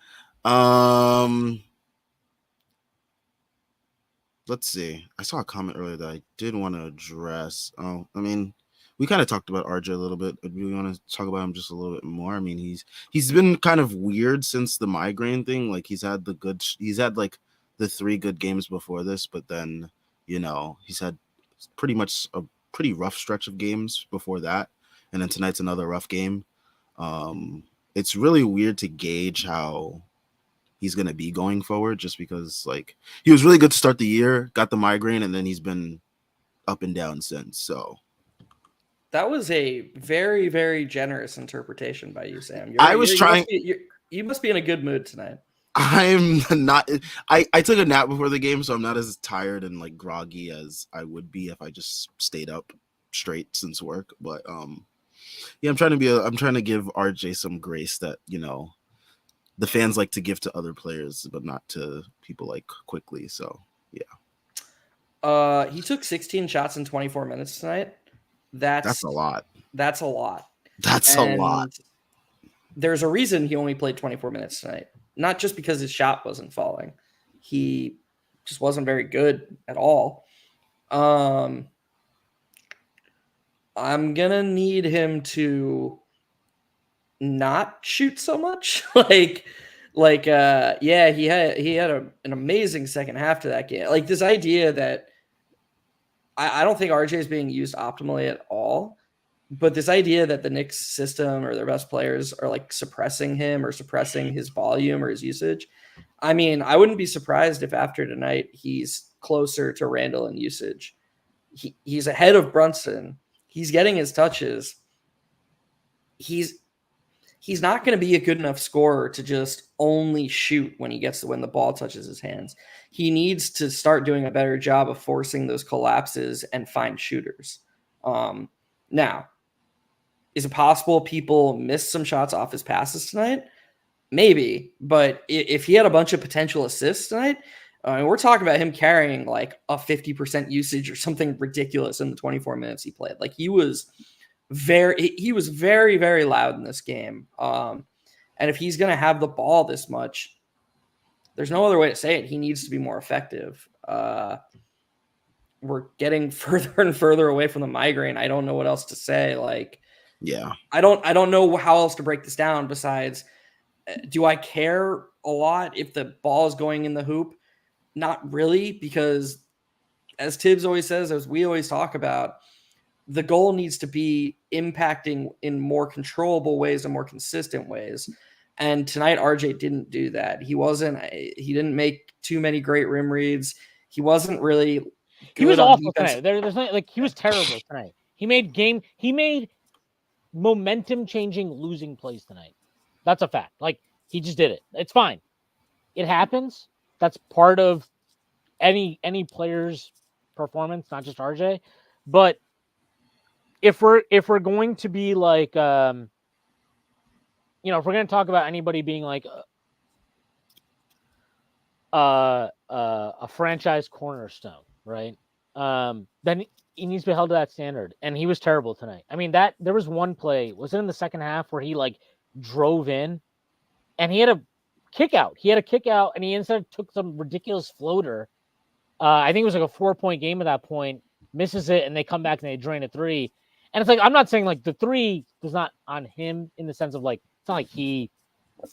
Let's see. I saw a comment earlier that I did want to address. Oh, I mean, we kind of talked about RJ a little bit, but we want to talk about him just a little bit more. I mean, he's been kind of weird since the migraine thing. Like he's had like the 3 good games before this, but then he's had pretty much a pretty rough stretch of games before that, and then tonight's another rough game. It's really weird to gauge how he's going to be going forward, just because like he was really good to start the year, got the migraine, and then he's been up and down since. So that was a very, very generous interpretation by you, Sam. You must be in a good mood tonight. I'm not. I took a nap before the game, so I'm not as tired and like groggy as I would be if I just stayed up straight since work. But yeah, I'm trying to give RJ some grace that the fans like to give to other players, but not to people like Quickly. So yeah. He took 16 shots in 24 minutes tonight. That's a lot. That's a lot. That's a lot. There's a reason he only played 24 minutes tonight. Not just because his shot wasn't falling. He just wasn't very good at all. I'm gonna need him to not shoot so much. Yeah, he had an amazing second half to that game. Like this idea that I don't think RJ is being used optimally at all, but this idea that the Knicks system or their best players are like suppressing him or suppressing his volume or his usage. I mean, I wouldn't be surprised if after tonight he's closer to Randall in usage. He's ahead of Brunson. He's getting his touches. He's not going to be a good enough scorer to just only shoot when the ball touches his hands. He needs to start doing a better job of forcing those collapses and find shooters. Now, is it possible people missed some shots off his passes tonight? Maybe, but if he had a bunch of potential assists tonight, we're talking about him carrying like a 50% usage or something ridiculous in the 24 minutes he played. Like he was very, very loud in this game. And if he's going to have the ball this much, there's no other way to say it. He needs to be more effective. We're getting further and further away from the migraine. I don't know what else to say. Like, yeah, I don't know how else to break this down besides, do I care a lot if the ball is going in the hoop? Not really, because as Tibbs always says, as we always talk about, the goal needs to be impacting in more controllable ways and more consistent ways. And tonight, RJ didn't do that. He didn't make too many great rim reads. He wasn't really good. He was awful tonight. There's not, like, he was terrible tonight. He made momentum changing losing plays tonight. That's a fact. Like, he just did it. It's fine. It happens. That's part of any player's performance, not just RJ. But if we're going to be like, if we're going to talk about anybody being like a franchise cornerstone, right? Then he needs to be held to that standard. And he was terrible tonight. I mean, there was one play, was it in the second half, where he like drove in and he had a kick out. And he instead took some ridiculous floater. I think it was like a 4-point game at that point, misses it, and they come back and they drain a 3. And it's like, I'm not saying like the 3 was not on him in the sense of like, it's not like he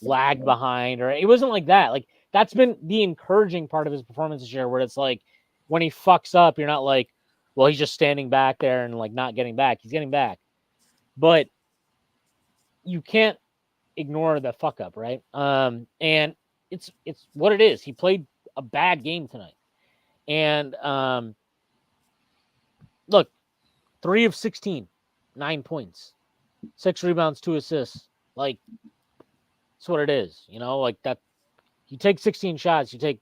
lagged behind, or it wasn't like that. Like, that's been the encouraging part of his performance this year, where it's like, when he fucks up, you're not like, well, he's just standing back there and like not getting back. He's getting back. But you can't ignore the fuck up, right? And it's what it is. He played a bad game tonight. And look, 3 of 16, 9 points, 6 rebounds, 2 assists. Like, that's what it is, like that. You take 16 shots, you take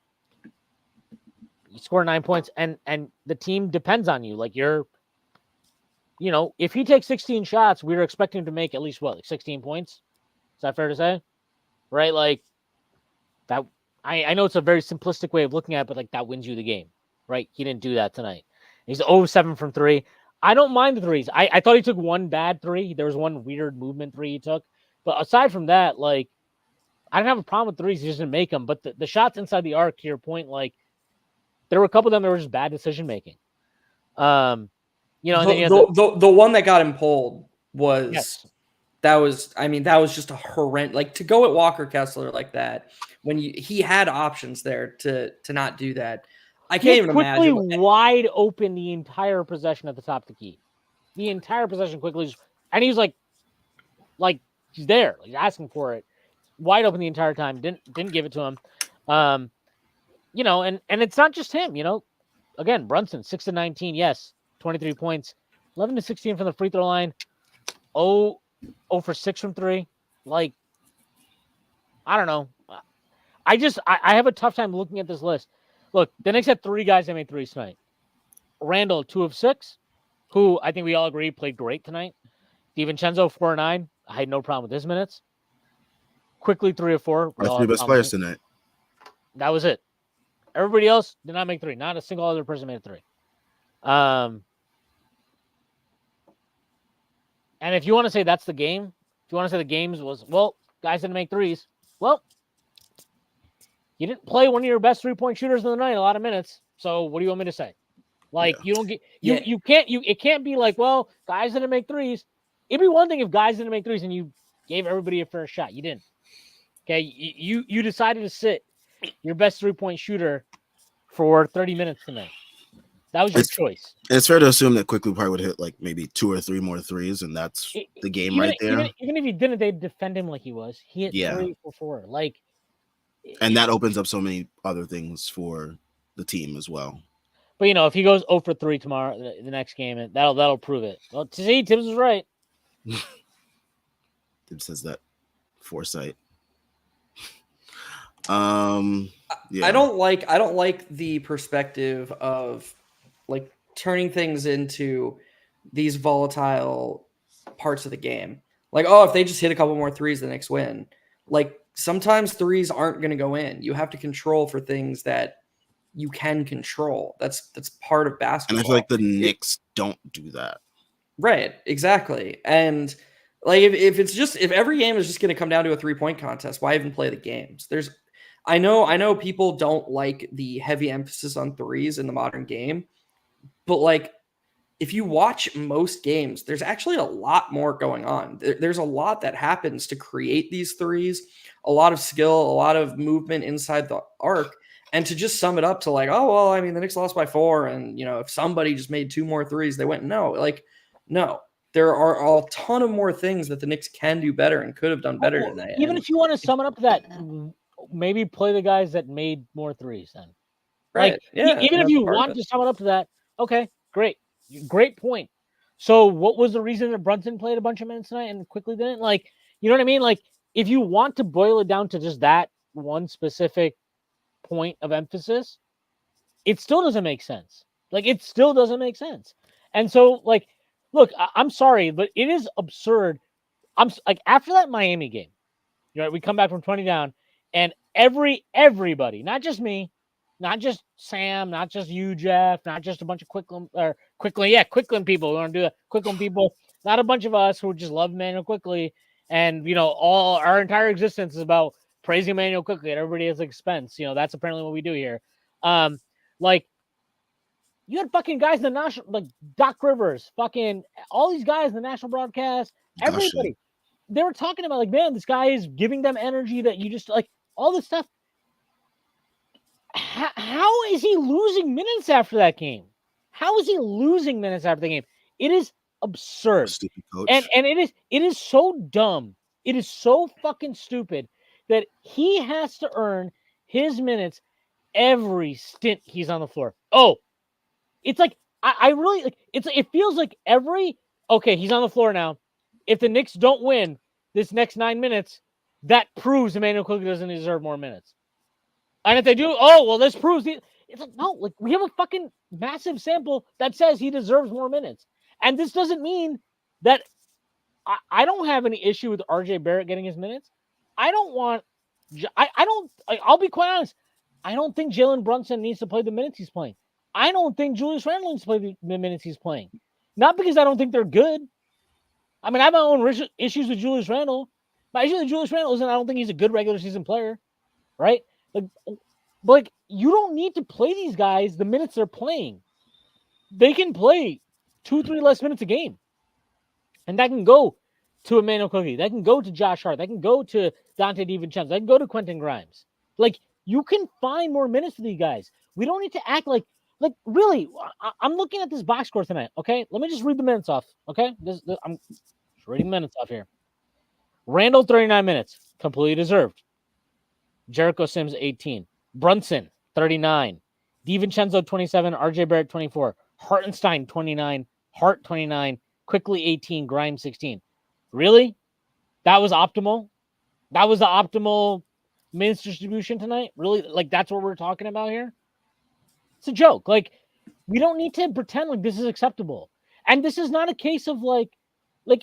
You score 9 points, and the team depends on you. Like if he takes 16 shots, we were expecting him to make at least what, like 16 points. Is that fair to say? Right? Like that. I know it's a very simplistic way of looking at it, but like that wins you the game, right? He didn't do that tonight. He's 0-7 from 3. I don't mind the threes. I thought he took one bad 3. There was one weird movement 3 he took. But aside from that, like, I didn't have a problem with threes. He just didn't make them. But the shots inside the arc, to your point, like, there were a couple of them that were just bad decision making. And then the one that got him pulled was yes. that was just a horrendous, like, to go at Walker Kessler like that when he had options there to not do that. I can't even imagine. Wide open the entire possession at the top of the key. The entire possession quickly, and he's like he's there, like asking for it, wide open the entire time. Didn't give it to him. And it's not just him. Again, Brunson 6-19, yes, 23 points, 11-16 from the free throw line, 0 for 6 from 3. Like, I don't know. I have a tough time looking at this list. Look, the Knicks had 3 guys that made threes tonight. Randall, 2 of 6, who I think we all agree played great tonight. DiVincenzo, 4 of 9. I had no problem with his minutes. Quickly, 3 of 4. Our 3 best players tonight. That was it. Everybody else did not make 3. Not a single other person made a 3. And if you want to say that's the game, if you want to say the games was, well, guys didn't make threes. Well, you didn't play one of your best 3-point shooters of the night a lot of minutes. So what do you want me to say? Like, you don't get it can't be like, well, guys didn't make threes. It'd be one thing if guys didn't make threes and you gave everybody a fair shot. You didn't. Okay, you decided to sit your best 3-point shooter for 30 minutes tonight. That was your choice. It's fair to assume that Quickly probably would hit like maybe 2 or 3 more threes, and that's the game right there. Even if he didn't, they'd defend him like he was. He hit 3 for 4. Like, and that opens up so many other things for the team as well. But if he goes 0 for 3 tomorrow, the next game, that'll prove it. Well, see, Tibbs was right. Tibbs says that foresight. I don't like the perspective of like turning things into these volatile parts of the game. Like, oh, if they just hit a couple more threes, the Knicks win. Like, sometimes threes aren't going to go in. You have to control for things that you can control. That's part of basketball. And I feel like the Knicks don't do that. Right, exactly. And like if every game is just going to come down to a 3-point contest, why even play the games? I know people don't like the heavy emphasis on threes in the modern game, but like if you watch most games, there's actually a lot more going on. There's a lot that happens to create these threes, a lot of skill, a lot of movement inside the arc. And to just sum it up to like, oh, well, I mean, the Knicks lost by 4. And, if somebody just made 2 more threes, they went, no, there are a ton of more things that the Knicks can do better and could have done better tonight. Even if you want to sum it up to that, maybe play the guys that made more threes then. Right. Like, even if you want to sum it up to that, okay, great. Great point. So what was the reason that Brunson played a bunch of minutes tonight and Quickly didn't? Like, you know what I mean? Like, if you want to boil it down to just that one specific point of emphasis, it still doesn't make sense. Like, it still doesn't make sense. And so, like, look, I'm sorry, but it is absurd. I'm like, after that Miami game, we come back from 20 down, and everybody, not just me, not just Sam, not just you, Jeff, not just a bunch of Quicklin people who want to do that. Quicklin people, not a bunch of us who just love Emmanuel Quickly, and all our entire existence is about praising Emmanuel Quickly at everybody's expense. That's apparently what we do here. Like, you had fucking guys in the national, like Doc Rivers, fucking all these guys in the national broadcast, everybody. They were talking about, like, man, this guy is giving them energy that you just, like, all this stuff. How is he losing minutes after that game? How is he losing minutes after the game? It is absurd. Stupid coach. And it is so dumb. It is so fucking stupid that he has to earn his minutes every stint he's on the floor. Oh, it's like I really like it feels like he's on the floor now. If the Knicks don't win this next 9 minutes, that proves Emmanuel Quickly doesn't deserve more minutes. And if they do, this proves It's like, no, like we have a fucking massive sample that says he deserves more minutes. And this doesn't mean that I don't have any issue with RJ Barrett getting his minutes. I don't want, I'll be quite honest. I don't think Jalen Brunson needs to play the minutes he's playing. I don't think Julius Randle needs to play the minutes he's playing. Not because I don't think they're good. I mean, I have my own issues with Julius Randle. My issue with Julius Randle isn't I don't think he's a good regular season player, right? But you don't need to play these guys the minutes they're playing. They can play 2-3 less minutes a game. And that can go to Emmanuel Cookie. That can go to Josh Hart. That can go to Dante DiVincenzo. That can go to Quentin Grimes. Like, you can find more minutes for these guys. We don't need to act like really, I'm looking at this box score tonight, okay? Let me just read the minutes off, okay? I'm just reading minutes off here. Randall, 39 minutes. Completely deserved. Jericho Sims, 18. Brunson, 39. DiVincenzo, 27. RJ Barrett, 24. Hartenstein, 29. Hart, 29. Quickly, 18. Grimes, 16. Really? That was optimal? That was the optimal minutes distribution tonight? Really? Like, that's what we're talking about here? It's a joke. Like, we don't need to pretend like this is acceptable. And this is not a case of like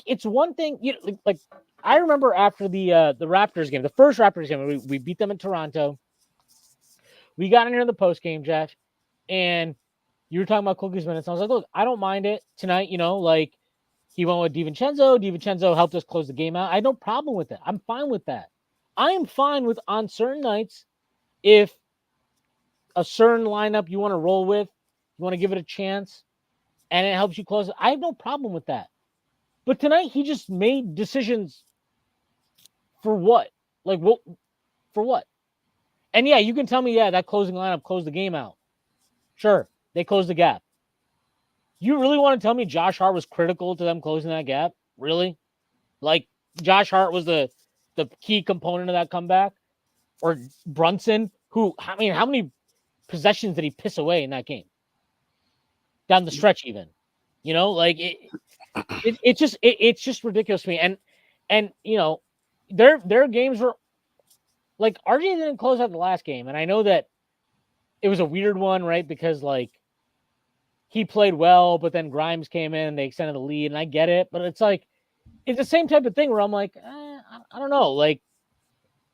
it's one thing, you know, like I remember after the Raptors game, the first Raptors game, we beat them in Toronto. We got in here in the post game, Jeff, and you were talking about Cookie's minutes. I was like, look, I don't mind it tonight. You know, like he went with DiVincenzo. DiVincenzo helped us close the game out. I had no problem with it. I'm fine with that. I am fine with on certain nights if a certain lineup you want to roll with, you want to give it a chance, and it helps you close it. I have no problem with that. But tonight he just made decisions for what? Like what? For what? And yeah, you can tell me, yeah, that closing lineup closed the game out. Sure, they closed the gap. You really want to tell me Josh Hart was critical to them closing that gap? Really? Like Josh Hart was the key component of that comeback? Or Brunson, who, I mean, how many possessions did he piss away in that game? Down the stretch, even. You know, like it's just ridiculous to me. And you know, their games were like RJ didn't close out the last game, and I know that it was a weird one, right? Because like he played well, but then Grimes came in and they extended the lead, and I get it, but it's like it's the same type of thing where I'm like, I don't know, like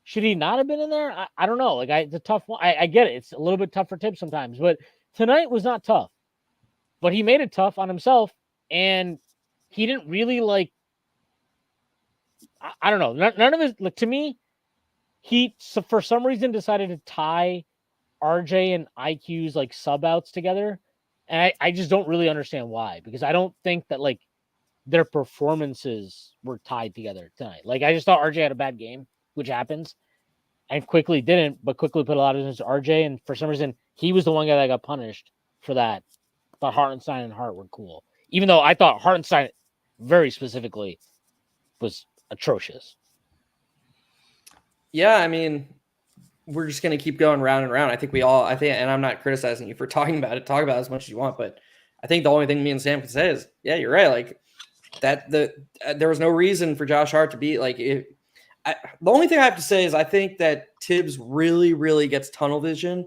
should he not have been in there? I don't know. Like it's a tough one. I get it. It's a little bit tough for Tibbs sometimes, but tonight was not tough. But he made it tough on himself, and he didn't really like. I don't know. None of his like to me. He for some reason decided to tie RJ and IQ's like sub outs together, and I just don't really understand why. Because I don't think that like their performances were tied together tonight. Like I just thought RJ had a bad game, which happens, and Quickly didn't, but Quickly put a lot of it into RJ, and for some reason he was the one guy that got punished for that. I thought Hartenstein and Hart were cool, even though I thought Hartenstein very specifically was atrocious. Yeah, I mean, we're just going to keep going round and round. I think, and I'm not criticizing you for talking about it. Talk about it as much as you want, but I think the only thing me and Sam can say is, yeah, you're right. Like that, there was no reason for Josh Hart to be like. The only thing I have to say is I think that Tibbs really, really gets tunnel vision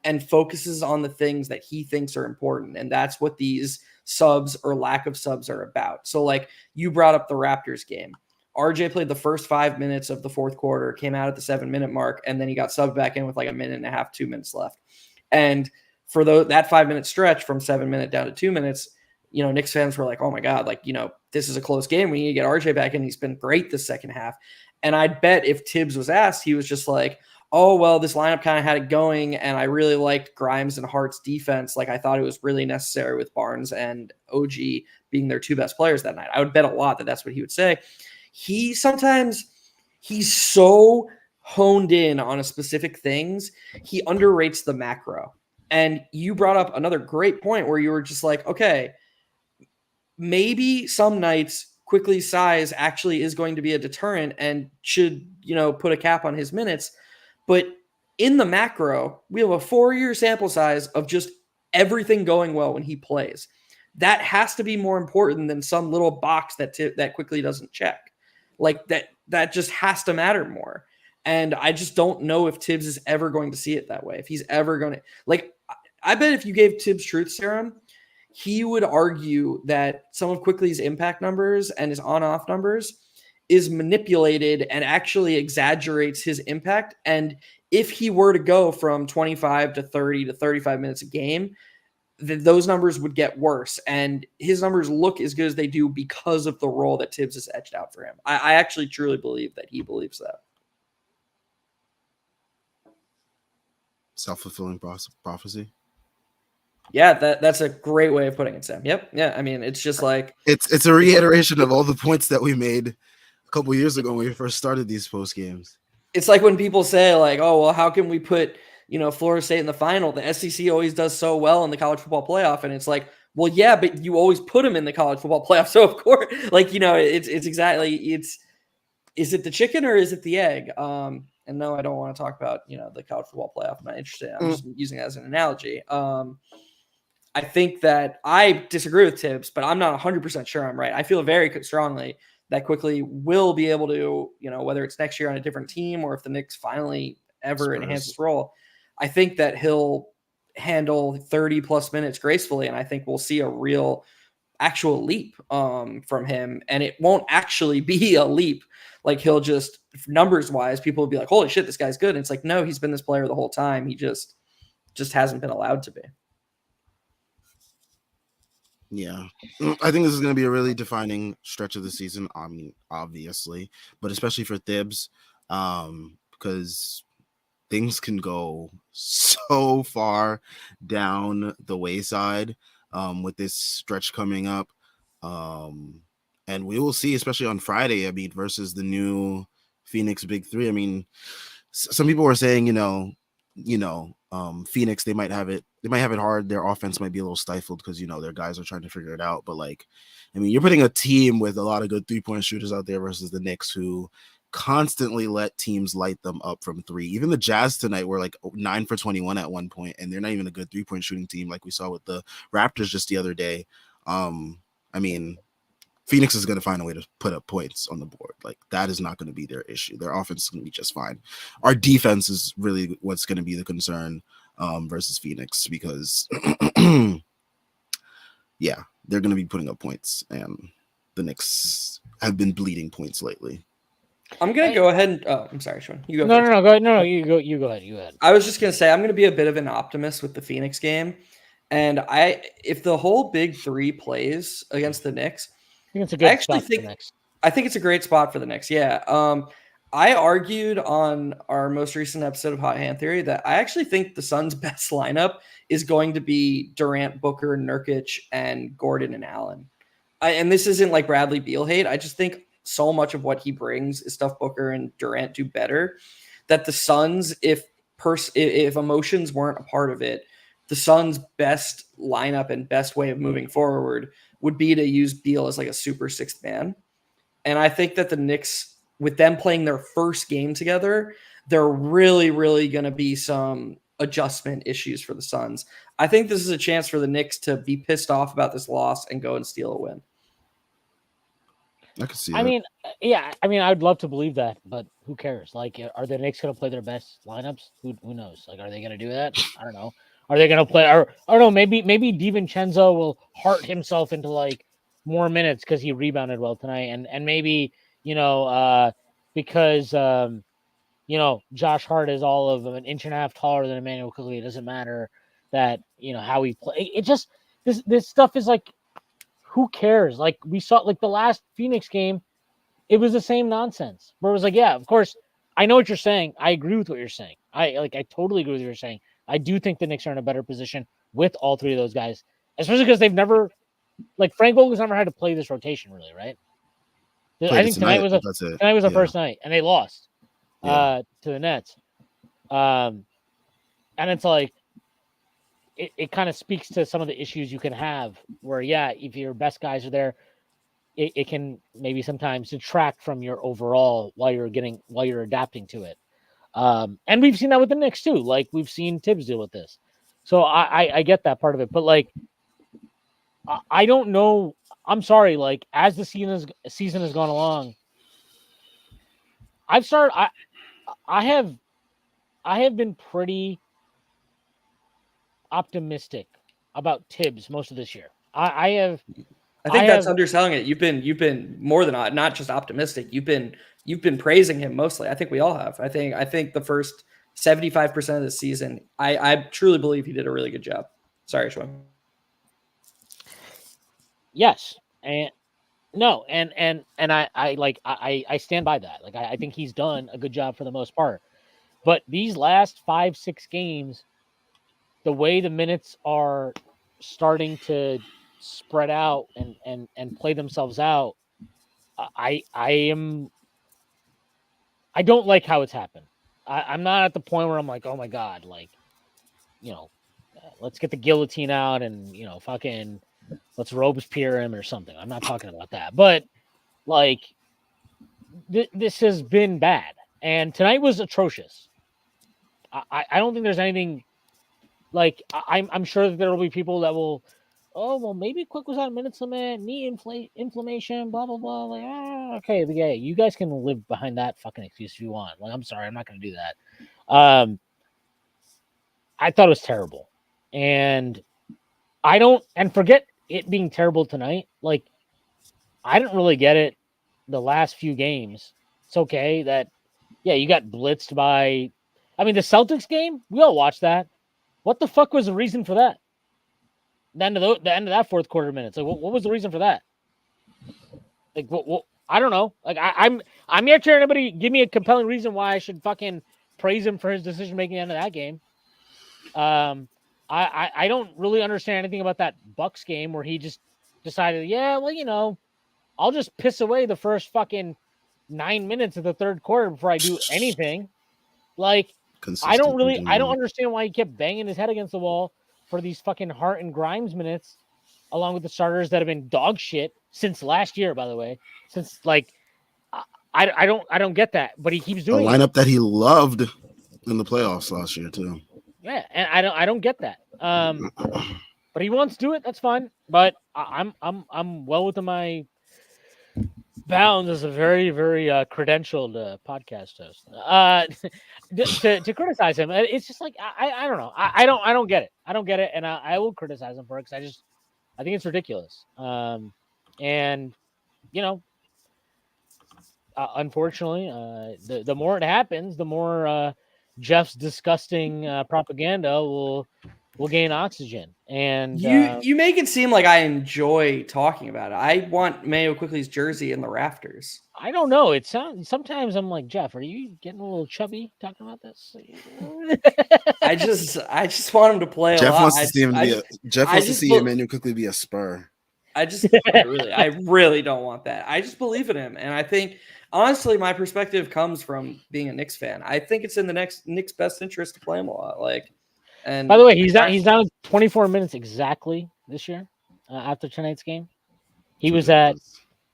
and focuses on the things that he thinks are important, and that's what these subs or lack of subs are about. So, like you brought up the Raptors game. RJ played the first 5 minutes of the fourth quarter, came out at the 7-minute mark, and then he got subbed back in with like a minute and a half, 2 minutes left. And for that 5-minute stretch from 7 minutes down to 2 minutes, you know, Knicks fans were like, oh my God, like, you know, this is a close game. We need to get RJ back in. He's been great this second half. And I'd bet if Tibbs was asked, he was just like, oh, well, this lineup kind of had it going, and I really liked Grimes and Hart's defense. Like, I thought it was really necessary with Barnes and OG being their two best players that night. I would bet a lot that that's what he would say. He's so honed in on a specific things. He underrates the macro. And you brought up another great point where you were just like, okay, maybe some nights Quickly size actually is going to be a deterrent and should, you know, put a cap on his minutes. But in the macro, we have a 4-year sample size of just everything going well when he plays. That has to be more important than some little box that Quickly doesn't check. Like that just has to matter more. And I just don't know if Tibbs is ever going to see it that way. If he's ever going to, like, I bet if you gave Tibbs truth serum, he would argue that some of Quickly's impact numbers and his on-off numbers is manipulated and actually exaggerates his impact. And if he were to go from 25 to 30 to 35 minutes a game, those numbers would get worse. And his numbers look as good as they do because of the role that Tibbs has etched out for him. I actually truly believe that he believes that. Self-fulfilling prophecy. Yeah, that's a great way of putting it, Sam. Yep. Yeah. I mean, it's just like it's a reiteration of all the points that we made a couple years ago when we first started these post games. It's like when people say, like, oh, well, how can we put, Florida State in the final? The SEC always does so well in the college football playoff. And it's like, well, yeah, but you always put them in the college football playoff. So of course, like, it's exactly, is it the chicken or is it the egg? And no, I don't want to talk about, the college football playoff. I'm not interested. I'm just using it as an analogy. I think that I disagree with Tibbs, but I'm not 100% sure I'm right. I feel very strongly that Quickly will be able to, whether it's next year on a different team or if the Knicks finally ever enhance his role, I think that he'll handle 30 plus minutes gracefully. And I think we'll see a real actual leap from him. And it won't actually be a leap. Like he'll just, numbers wise, people will be like, holy shit, this guy's good. And it's like, no, he's been this player the whole time. He just hasn't been allowed to be. Yeah, I think this is going to be a really defining stretch of the season. I mean, obviously, but especially for Thibs, because things can go so far down the wayside with this stretch coming up. And we will see, especially on Friday, I mean, versus the new Phoenix Big Three. I mean, some people were saying, Phoenix, they might have it hard. Their offense might be a little stifled because, their guys are trying to figure it out. But like, I mean, you're putting a team with a lot of good 3-point shooters out there versus the Knicks, who constantly let teams light them up from three. Even the Jazz tonight were like 9 for 21 at one point, and they're not even a good 3-point shooting team like we saw with the Raptors just the other day. I mean, Phoenix is going to find a way to put up points on the board. Like, that is not going to be their issue. Their offense is going to be just fine. Our defense is really what's going to be the concern versus Phoenix, because yeah, they're going to be putting up points, and the Knicks have been bleeding points lately. I'm going to go ahead and I'm sorry, Sean. You go No, first. no, go ahead. No, you go ahead. I was just going to say, I'm going to be a bit of an optimist with the Phoenix game. And if the whole Big Three plays against the Knicks, I think it's a good spot for the Knicks. I think it's a great spot for the Knicks. Yeah. I argued on our most recent episode of Hot Hand Theory that I actually think the Suns' best lineup is going to be Durant, Booker, Nurkic, and Gordon and Allen. And this isn't like Bradley Beal hate. I just think so much of what he brings is stuff Booker and Durant do better. That the Suns, if emotions weren't a part of it, the Suns' best lineup and best way of moving forward would be to use Beal as like a super sixth man. And I think that the Knicks, with them playing their first game together, there are really, really going to be some adjustment issues for the Suns. I think this is a chance for the Knicks to be pissed off about this loss and go and steal a win. I can see I mean, yeah, I'd love to believe that, but who cares? Like, are the Knicks going to play their best lineups? Who knows? Like, are they going to do that? I don't know. Are they going to play? Or I don't know. Maybe DiVincenzo will heart himself into like more minutes because he rebounded well tonight, and maybe because Josh Hart is all of an inch and a half taller than Emmanuel Quickly. It doesn't matter that how he play. It just this stuff is like, who cares? Like, we saw like the last Phoenix game, it was the same nonsense. Where it was like, yeah, of course, I know what you're saying. I agree with what you're saying. I totally agree with what you're saying. I do think the Knicks are in a better position with all three of those guys, especially because they've never, like, Frank Vogel's never had to play this rotation really, right? I think tonight was the first night, and they lost to the Nets. And it's like, it kind of speaks to some of the issues you can have where, yeah, if your best guys are there, it can maybe sometimes detract from your overall while you're adapting to it. And we've seen that with the Knicks too. Like, we've seen Tibbs deal with this. So I get that part of it, but like, I don't know. I'm sorry. Like, as the season has gone along, I have been pretty optimistic about Tibbs most of this year. I think that's have underselling it. You've been more than not just optimistic. You've been praising him mostly. I think we all have. I think the first 75% of the season, I truly believe he did a really good job. Sorry, Schwim. yes, and no, and I stand by that. Like I think he's done a good job for the most part. But these last 5-6 games, the way the minutes are starting to spread out and play themselves out, I don't like how it's happened. I'm not at the point where I'm like, oh my god, like, let's get the guillotine out and fucking let's Robespierre him or something. I'm not talking about that, but like this has been bad, and tonight was atrocious. I don't think there's anything like I'm sure that there will be people that will, oh well, maybe Quick was on minutes limit, knee inflammation, blah blah blah. Like, okay, yeah, you guys can live behind that fucking excuse if you want. Like, I'm sorry, I'm not going to do that. I thought it was terrible, and forget it being terrible tonight. Like, I didn't really get it the last few games. It's okay that, yeah, you got blitzed by. I mean, the Celtics game, we all watched that. What the fuck was the reason for that? The end of that fourth quarter minutes. Like, what was the reason for that? Like, what I don't know. Like, I'm yet to hear anybody give me a compelling reason why I should fucking praise him for his decision making at the end of that game. I don't really understand anything about that Bucks game where he just decided, yeah, well, I'll just piss away the first fucking 9 minutes of the third quarter before I do anything. Like, I don't understand why he kept banging his head against the wall for these fucking Hart and Grimes minutes, along with the starters that have been dog shit since last year, by the way. Since like, I don't get that, but he keeps doing a lineup that he loved in the playoffs last year too. Yeah, and I don't get that. But he wants to do it. That's fine. But I'm well within my bounds as a very, very credentialed podcast host. To criticize him, it's just like I don't know. I don't get it. I don't get it, and I will criticize him for it because I think it's ridiculous. And unfortunately, the more it happens, the more Jeff's disgusting propaganda will gain oxygen. And you make it seem like I enjoy talking about it. I want Mayo Quickly's jersey in the rafters. I don't know. It sounds sometimes I'm like, Jeff, are you getting a little chubby talking about this? I just want him to play Jeff a lot. Wants to see him Jeff wants to see Emmanuel Quickly be a Spur. I really don't want that. I just believe in him, and I think honestly, my perspective comes from being a Knicks fan. I think it's in the Knicks' best interest to play him a lot. Like, and by the way, he's down 24 minutes exactly this year after tonight's game. He was at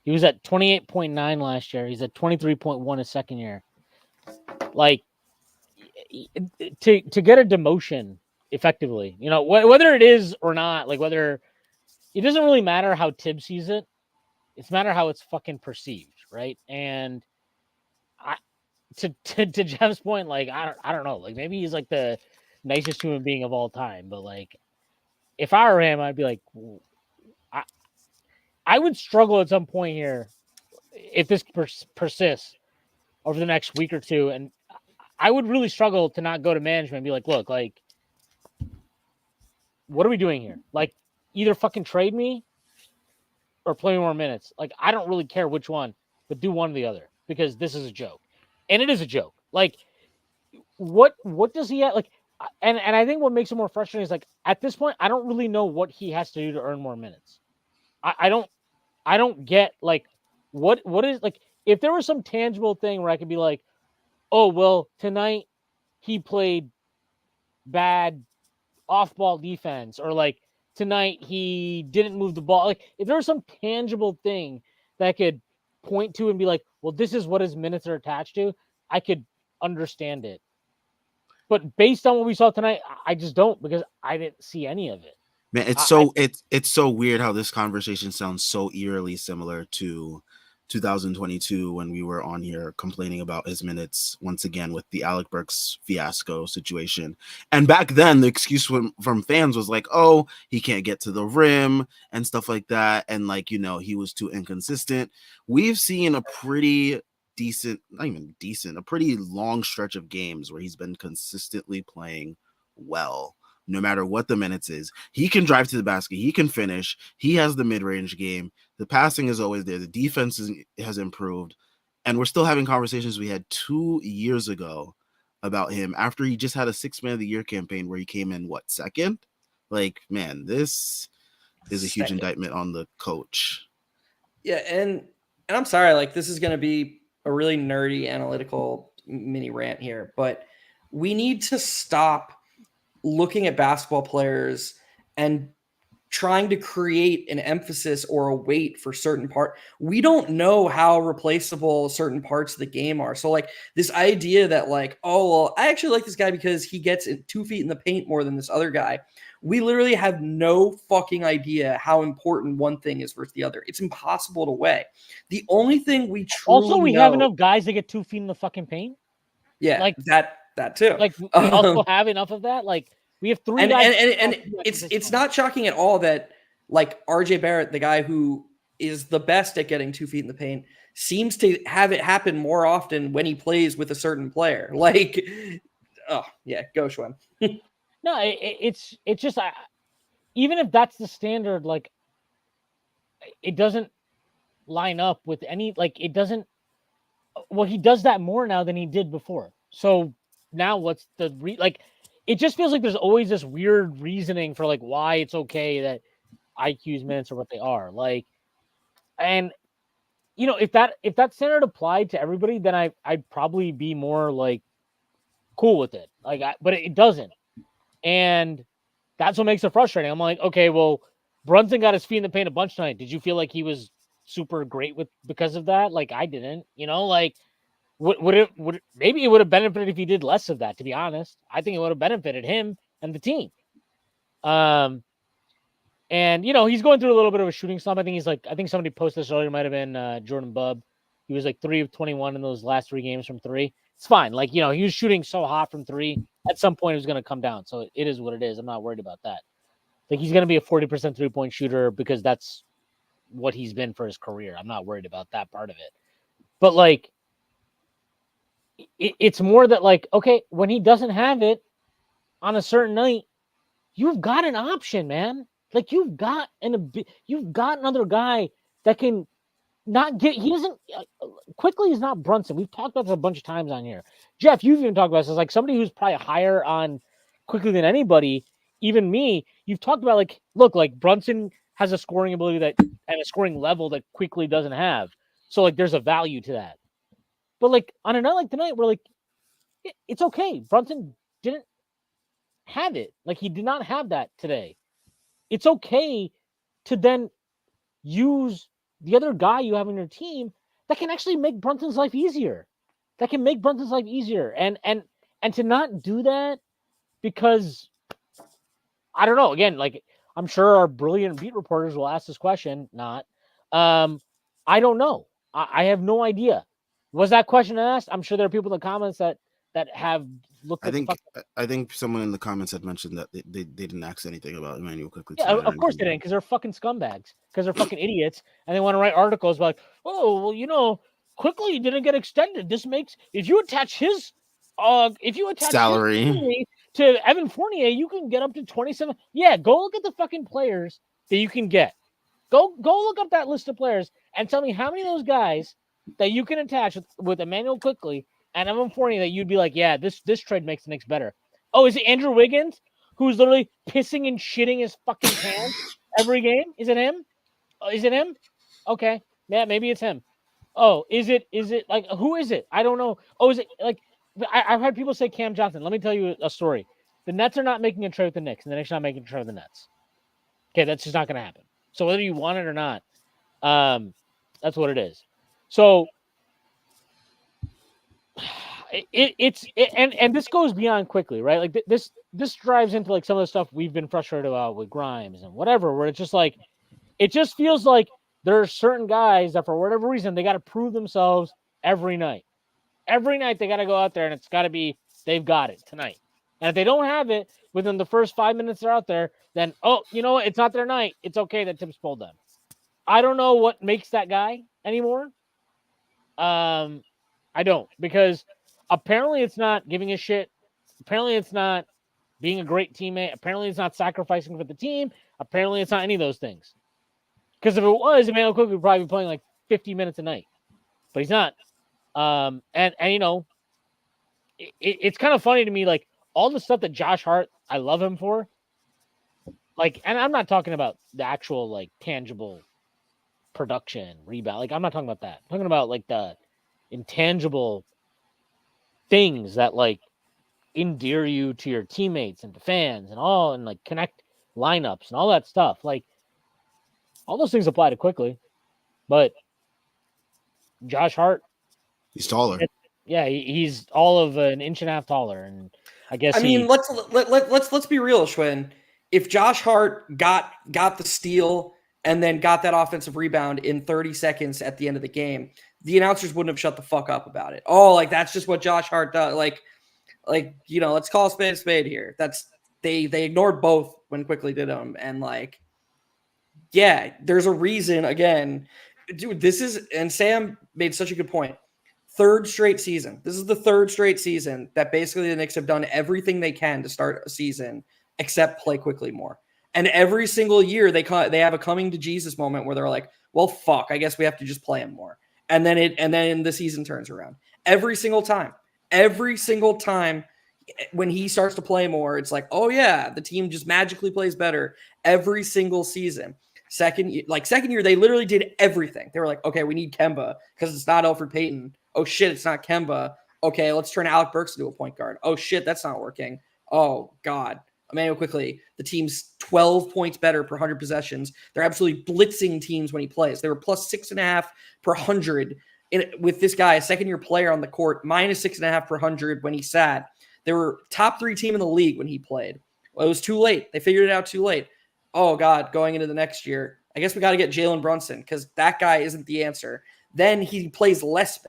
28.9 last year. He's at 23.1 his second year. Like, to get a demotion effectively, whether it is or not, like whether it doesn't really matter how Tibbs sees it. It's matter how it's fucking perceived, right? And to Jeff's point, like I don't know, like maybe he's like the nicest human being of all time, but like if I were him, I'd be like, I would struggle at some point here if this persists over the next week or two, and I would really struggle to not go to management and be like, look, like, what are we doing here? Like, either fucking trade me or play more minutes. Like, I don't really care which one, but do one or the other because this is a joke, and it is a joke. Like, what does he have? Like, and I think what makes it more frustrating is like at this point, I don't really know what he has to do to earn more minutes. I don't get like what is like if there was some tangible thing where I could be like, oh well, tonight he played bad off-ball defense, or like tonight he didn't move the ball. Like if there was some tangible thing that I could point to and be like, well, this is what his minutes are attached to, I could understand it. But based on what we saw tonight, I just don't, because I didn't see any of it. Man, it's so weird how this conversation sounds so eerily similar to 2022 when we were on here complaining about his minutes once again with the Alec Burks fiasco situation. And back then, the excuse from fans was like, oh, he can't get to the rim and stuff like that. And like, he was too inconsistent. We've seen a pretty decent, not even decent, a pretty long stretch of games where he's been consistently playing well. No matter what the minutes is, he can drive to the basket. He can finish. He has the mid-range game. The passing is always there. The defense has improved. And we're still having conversations we had 2 years ago about him after he just had a 6-man of the year campaign where he came in, second? Like, man, this is a huge indictment on the coach. Yeah, and I'm sorry, like, this is going to be a really nerdy analytical mini rant here, but we need to stop looking at basketball players and trying to create an emphasis or a weight for certain part. We don't know how replaceable certain parts of the game are. So like this idea that like, oh, well, I actually like this guy because he gets 2 feet in the paint more than this other guy. We literally have no fucking idea how important one thing is versus the other. It's impossible to weigh. The only thing we truly have enough guys to get 2 feet in the fucking paint. Yeah, like that too. Like we also have enough of that. Like we have 3 guys. And it's not shocking at all that like RJ Barrett, the guy who is the best at getting 2 feet in the paint, seems to have it happen more often when he plays with a certain player. Like, oh yeah, go Schwem. No, it's just even if that's the standard, like it doesn't line up with any, like it doesn't. Well, he does that more now than he did before. So now what's the like? It just feels like there's always this weird reasoning for like why it's okay that IQ's minutes are what they are. Like, and if that standard applied to everybody, then I'd probably be more like cool with it. Like, but it doesn't, and that's what makes it frustrating. I'm like, okay, well, Brunson got his feet in the paint a bunch tonight. Did you feel like he was super great because of that? Like I didn't. Like. Maybe it would have benefited if he did less of that, to be honest. I think it would have benefited him and the team. And he's going through a little bit of a shooting slump. I think somebody posted this earlier, might have been Jordan Bubb. He was like 3 of 21 in those last 3 games from 3. It's fine. Like, he was shooting so hot from 3. At some point it was going to come down. So it is what it is. I'm not worried about that. Like, he's going to be a 40% 3-point shooter because that's what he's been for his career. I'm not worried about that part of it. But like, it's more that like, okay, when he doesn't have it on a certain night, you've got an option, man. Like you've got another guy that can not get. He doesn't quickly. He's not Brunson. We've talked about this a bunch of times on here. Jeff, you've even talked about this as like somebody who's probably higher on quickly than anybody. Even me, you've talked about like, look, like Brunson has a scoring ability and a scoring level that quickly doesn't have. So like, there's a value to that. But like on a night like tonight, we're like, it's okay. Brunson didn't have it. Like he did not have that today. It's okay to then use the other guy you have on your team that can actually make Brunson's life easier. And to not do that because I don't know. Again, like I'm sure our brilliant beat reporters will ask this question. Not. I don't know. I have no idea. Was that question asked? I'm sure there are people in the comments that have looked at I think someone in the comments had mentioned that they didn't ask anything about Emmanuel Quickly. Yeah, of course they didn't, because they're fucking scumbags. Because they're fucking idiots, and they want to write articles about, oh, well, Quickly didn't get extended. This makes if you attach his salary his to Evan Fournier, you can get up to 27. Yeah, go look at the fucking players that you can get. Go look up that list of players and tell me how many of those guys that you can attach with Emmanuel Quickly and Evan Fournier that you'd be like, yeah, this trade makes the Knicks better. Oh, is it Andrew Wiggins, who's literally pissing and shitting his fucking pants every game? Is it him? Is it him? Okay. Yeah, maybe it's him. Oh, is it like, who is it? I don't know. Oh, is it like, I've had people say Cam Johnson. Let me tell you a story. The Nets are not making a trade with the Knicks, and the Knicks are not making a trade with the Nets. Okay, that's just not going to happen. So whether you want it or not, that's what it is. So and this goes beyond Quickly, right? Like this drives into like some of the stuff we've been frustrated about with Grimes and whatever, where it's just like, it just feels like there are certain guys that for whatever reason they got to prove themselves every night. Every night they got to go out there and it's got to be they've got it tonight. And if they don't have it within the first 5 minutes they're out there, then you know what? It's not their night. It's okay that Tibbs pulled them. I don't know what makes that guy anymore. I don't, because apparently it's not giving a shit. Apparently it's not being a great teammate. Apparently it's not sacrificing for the team. Apparently it's not any of those things. Because if it was, Emmanuel Quickly would probably be playing like 50 minutes a night, but he's not. And you know, it's kind of funny to me, like all the stuff that Josh Hart, I love him for. Like, and I'm not talking about the actual like tangible production, rebound. Like, I'm not talking about that. I'm talking about like the intangible things that like endear you to your teammates and to fans and all, and like connect lineups and all that stuff. Like, all those things apply to Quickly, but Josh Hart, He's taller. yeah, he's all of an inch and a half taller, and I guess I mean, let's be real, Schwinn. If Josh Hart got the steal and then got that offensive rebound in 30 seconds at the end of the game, the announcers wouldn't have shut the fuck up about it. Oh, like that's just what Josh Hart does. Like you know, let's call a spade here. That's they ignored both when Quickly did them, and like, yeah, there's a reason. Again, dude, this is, and Sam made such a good point. Third straight season. This is the third straight season that basically the Knicks have done everything they can to start a season except play Quickly more. And every single year they have a coming to Jesus moment where they're like, well, fuck, I guess we have to just play him more. And then the season turns around. Every single time when he starts to play more, it's like, oh yeah, the team just magically plays better every single season. Second year, they literally did everything. They were like, okay, we need Kemba because it's not Elfrid Payton. Oh shit, it's not Kemba. Okay, let's turn Alec Burks into a point guard. Oh shit, that's not working. Oh god. Emmanuel Quickly, the team's 12 points better per 100 possessions. They're absolutely blitzing teams when he plays. They were plus 6.5 per 100 with this guy, a second-year player on the court, minus 6.5 per 100 when he sat. They were top 3 team in the league when he played. Well, it was too late. They figured it out too late. Oh god, going into the next year, I guess we got to get Jalen Brunson because that guy isn't the answer. Then he plays less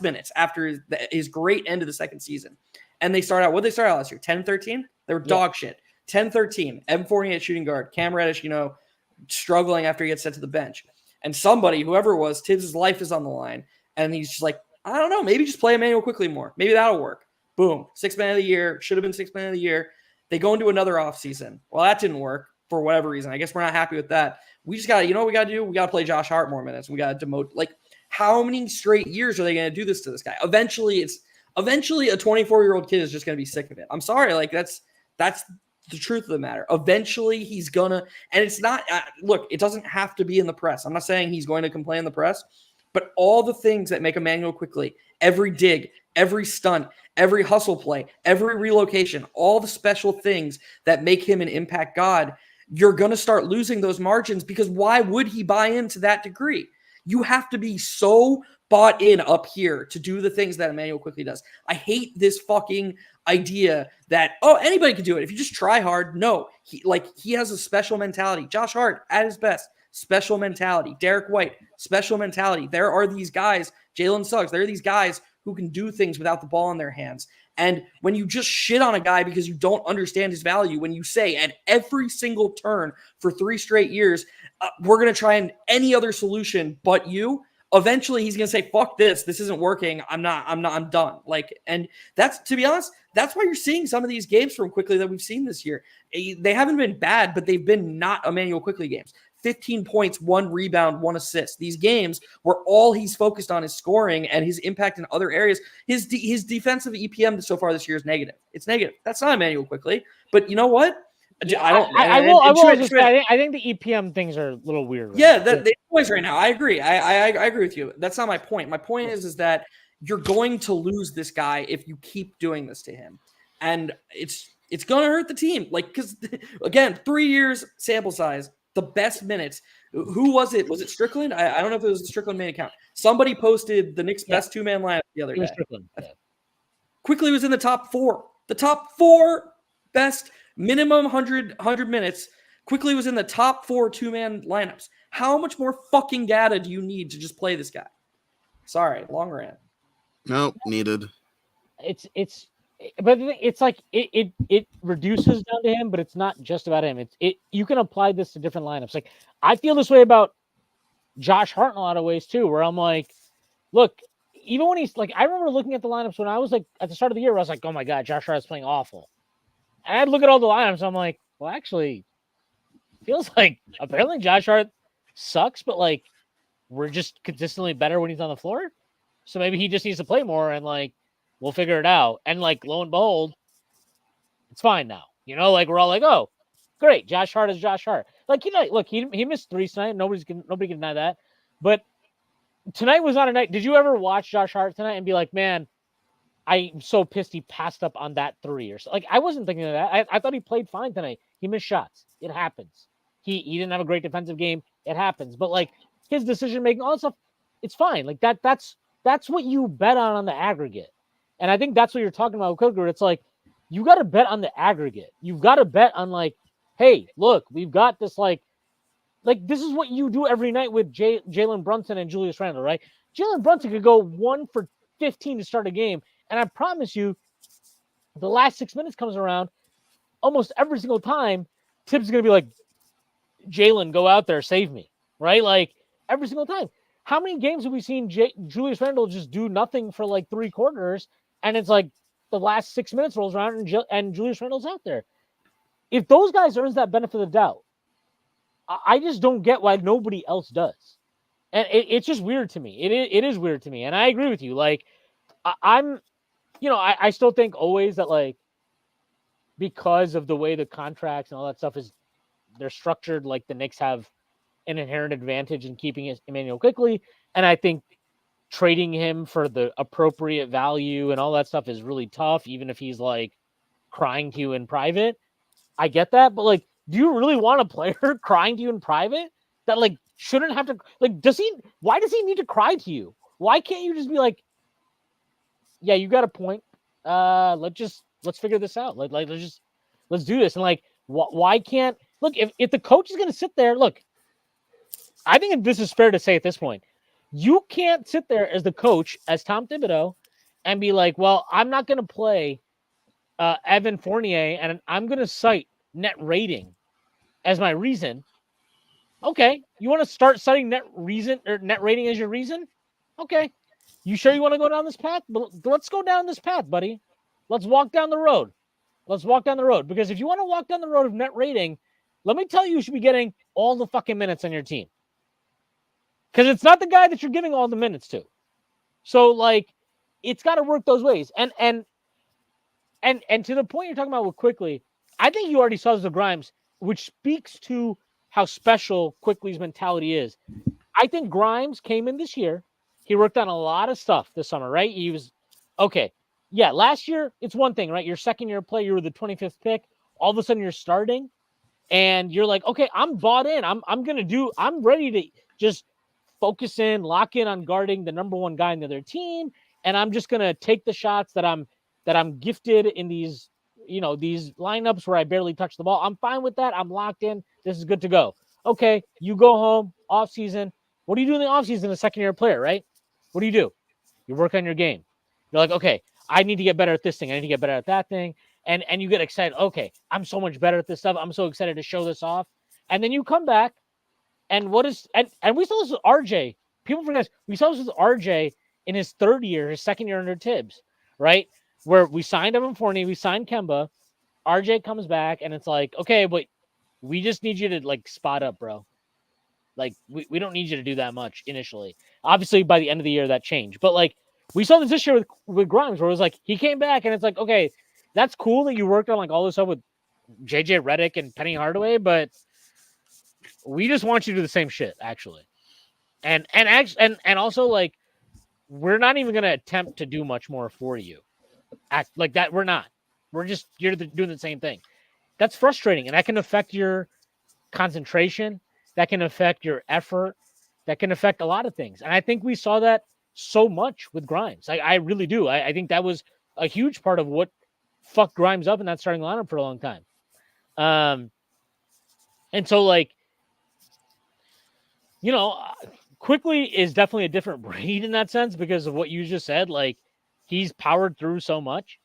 minutes after his great end of the second season. And they start out last year? 10-13? They were dog shit. 10-13, M48 shooting guard, Cam Reddish, you know, struggling after he gets sent to the bench. And somebody, whoever it was, Tibbs' life is on the line. And he's just like, I don't know, maybe just play Emmanuel Quickly more. Maybe that'll work. Boom. 6th man of the year. Should have been 6th man of the year. They go into another offseason. Well, that didn't work for whatever reason. I guess we're not happy with that. We just got to, you know what we got to do? We got to play Josh Hart more minutes. We got to demote. Like, how many straight years are they going to do this to this guy? Eventually a 24-year-old kid is just going to be sick of it. I'm sorry. Like, that's the truth of the matter. Eventually he's going to, and it's not, look, it doesn't have to be in the press. I'm not saying he's going to complain in the press, but all the things that make Emmanuel Quickly, every dig, every stunt, every hustle play, every relocation, all the special things that make him an impact god, you're going to start losing those margins because why would he buy into that degree? You have to be so bought in up here to do the things that Emmanuel Quickly does. I hate this fucking idea that, oh, anybody can do it if you just try hard. No, he has a special mentality. Josh Hart at his best, special mentality. Derek White, special mentality. There are these guys, Jalen Suggs, there are these guys who can do things without the ball in their hands. And when you just shit on a guy because you don't understand his value, when you say at every single turn for 3 straight years, we're going to try any other solution but you, eventually he's going to say, fuck this. This isn't working. I'm done. Like, and that's, to be honest, that's why you're seeing some of these games from Quickly that we've seen this year. They haven't been bad, but they've been not Emmanuel Quickly games. 15 points, 1 rebound, 1 assist. These games where all he's focused on is scoring and his impact in other areas. His defensive EPM so far this year is negative. It's negative. That's not Emmanuel Quickly. But you know what? I think the EPM things are a little weird. Right yeah, they're always right now. I agree. I agree with you. That's not my point. My point is that you're going to lose this guy if you keep doing this to him, and it's going to hurt the team. Like, because again, 3 years sample size. The best minutes. Who was it? Was it Strickland? I don't know if it was the Strickland main account. Somebody posted the Knicks' best 2-man lineup the other day. Strickland. Yeah. Quickly was in the top 4. The top 4 best minimum 100 minutes Quickly was in the top 4 2-man lineups. How much more fucking data do you need to just play this guy? Sorry, long rant. Nope, needed. But it's like it reduces down to him, but it's not just about him. You can apply this to different lineups. Like I feel this way about Josh Hart in a lot of ways too, where I'm like, look, even when he's like, I remember looking at the lineups when I was like at the start of the year, where I was like, oh my god, Josh Hart is playing awful, and I'd look at all the lineups, I'm like, well, actually, feels like apparently Josh Hart sucks, but like we're just consistently better when he's on the floor. So maybe he just needs to play more and like we'll figure it out. And like lo and behold, it's fine now. You know, like we're all like, oh, great, Josh Hart is Josh Hart. Like, you know, look, he missed threes tonight. Nobody can deny that. But tonight was not a night. Did you ever watch Josh Hart tonight and be like, man, I'm so pissed he passed up on that three or so? Like I wasn't thinking of that. I thought he played fine tonight. He missed shots. It happens. He didn't have a great defensive game. It happens. But like his decision making, all that stuff, it's fine. Like that's what you bet on the aggregate. And I think that's what you're talking about with Coker. It's like you got to bet on the aggregate. You've got to bet on like, hey, look, we've got this like this is what you do every night with Jalen Brunson and Julius Randle, right? Jalen Brunson could go 1 for 15 to start a game. And I promise you, the last 6 minutes comes around, almost every single time, Tibbs is going to be like, Jalen, go out there, save me, right? Like every single time. How many games have we seen Julius Randle just do nothing for like 3 quarters, and it's like the last 6 minutes rolls around and Julius Randle's out there? If those guys earns that benefit of the doubt, I just don't get why nobody else does. And it's just weird to me. It is weird to me. And I agree with you. Like, I'm, I still think always that, like, because of the way the contracts and all that stuff they're structured, like the Knicks have an inherent advantage in keeping Emmanuel Quickley. And I think trading him for the appropriate value and all that stuff is really tough, even if he's like crying to you in private. I get that. But like, do you really want a player crying to you in private that like shouldn't have to, like, why does he need to cry to you? Why can't you just be like, yeah, you got a point. Let's figure this out. Let's do this. And like, why can't, look, if the coach is going to sit there, look, I think this is fair to say at this point, you can't sit there as the coach, as Tom Thibodeau, and be like, well, I'm not going to play Evan Fournier, and I'm going to cite net rating as my reason. Okay, you want to start citing net rating as your reason? Okay, you sure you want to go down this path? But let's go down this path, buddy. Let's walk down the road. Because if you want to walk down the road of net rating, let me tell you, you should be getting all the fucking minutes on your team. Because it's not the guy that you're giving all the minutes to. So, like, it's got to work those ways. And to the point you're talking about with Quickley, I think you already saw this with Grimes, which speaks to how special Quickley's mentality is. I think Grimes came in this year. He worked on a lot of stuff this summer, right? He was, okay, yeah, last year, it's one thing, right? Your second year play, you were the 25th pick. All of a sudden, you're starting, and you're like, okay, I'm bought in. I'm ready to just focus in, lock in on guarding the number one guy in the other team, and I'm just going to take the shots that I'm gifted in these lineups where I barely touch the ball. I'm fine with that. I'm locked in. This is good to go. Okay, you go home, off season. What do you do in the off season as a second-year player, right? What do? You work on your game. You're like, okay, I need to get better at this thing. I need to get better at that thing. And you get excited. Okay, I'm so much better at this stuff. I'm so excited to show this off. And then you come back, and we saw this with RJ. People forget, we saw this with RJ in his third year, his second year under Tibbs, right? Where we signed Evan Fournier, we signed Kemba. RJ comes back, and it's like, okay, but we just need you to, like, spot up, bro. Like, we don't need you to do that much initially. Obviously, by the end of the year, that changed. But, like, we saw this year with Grimes, where it was like, he came back, and it's like, okay, that's cool that you worked on, like, all this stuff with JJ Redick and Penny Hardaway, but we just want you to do the same shit, actually. And also, like, we're not even going to attempt to do much more for you. Act like that. We're not. You're doing the same thing. That's frustrating, and that can affect your concentration. That can affect your effort. That can affect a lot of things. And I think we saw that so much with Grimes. I really do. I think that was a huge part of what fucked Grimes up in that starting lineup for a long time. And so, like, you know, Quickly is definitely a different breed in that sense because of what you just said. Like, he's powered through so much.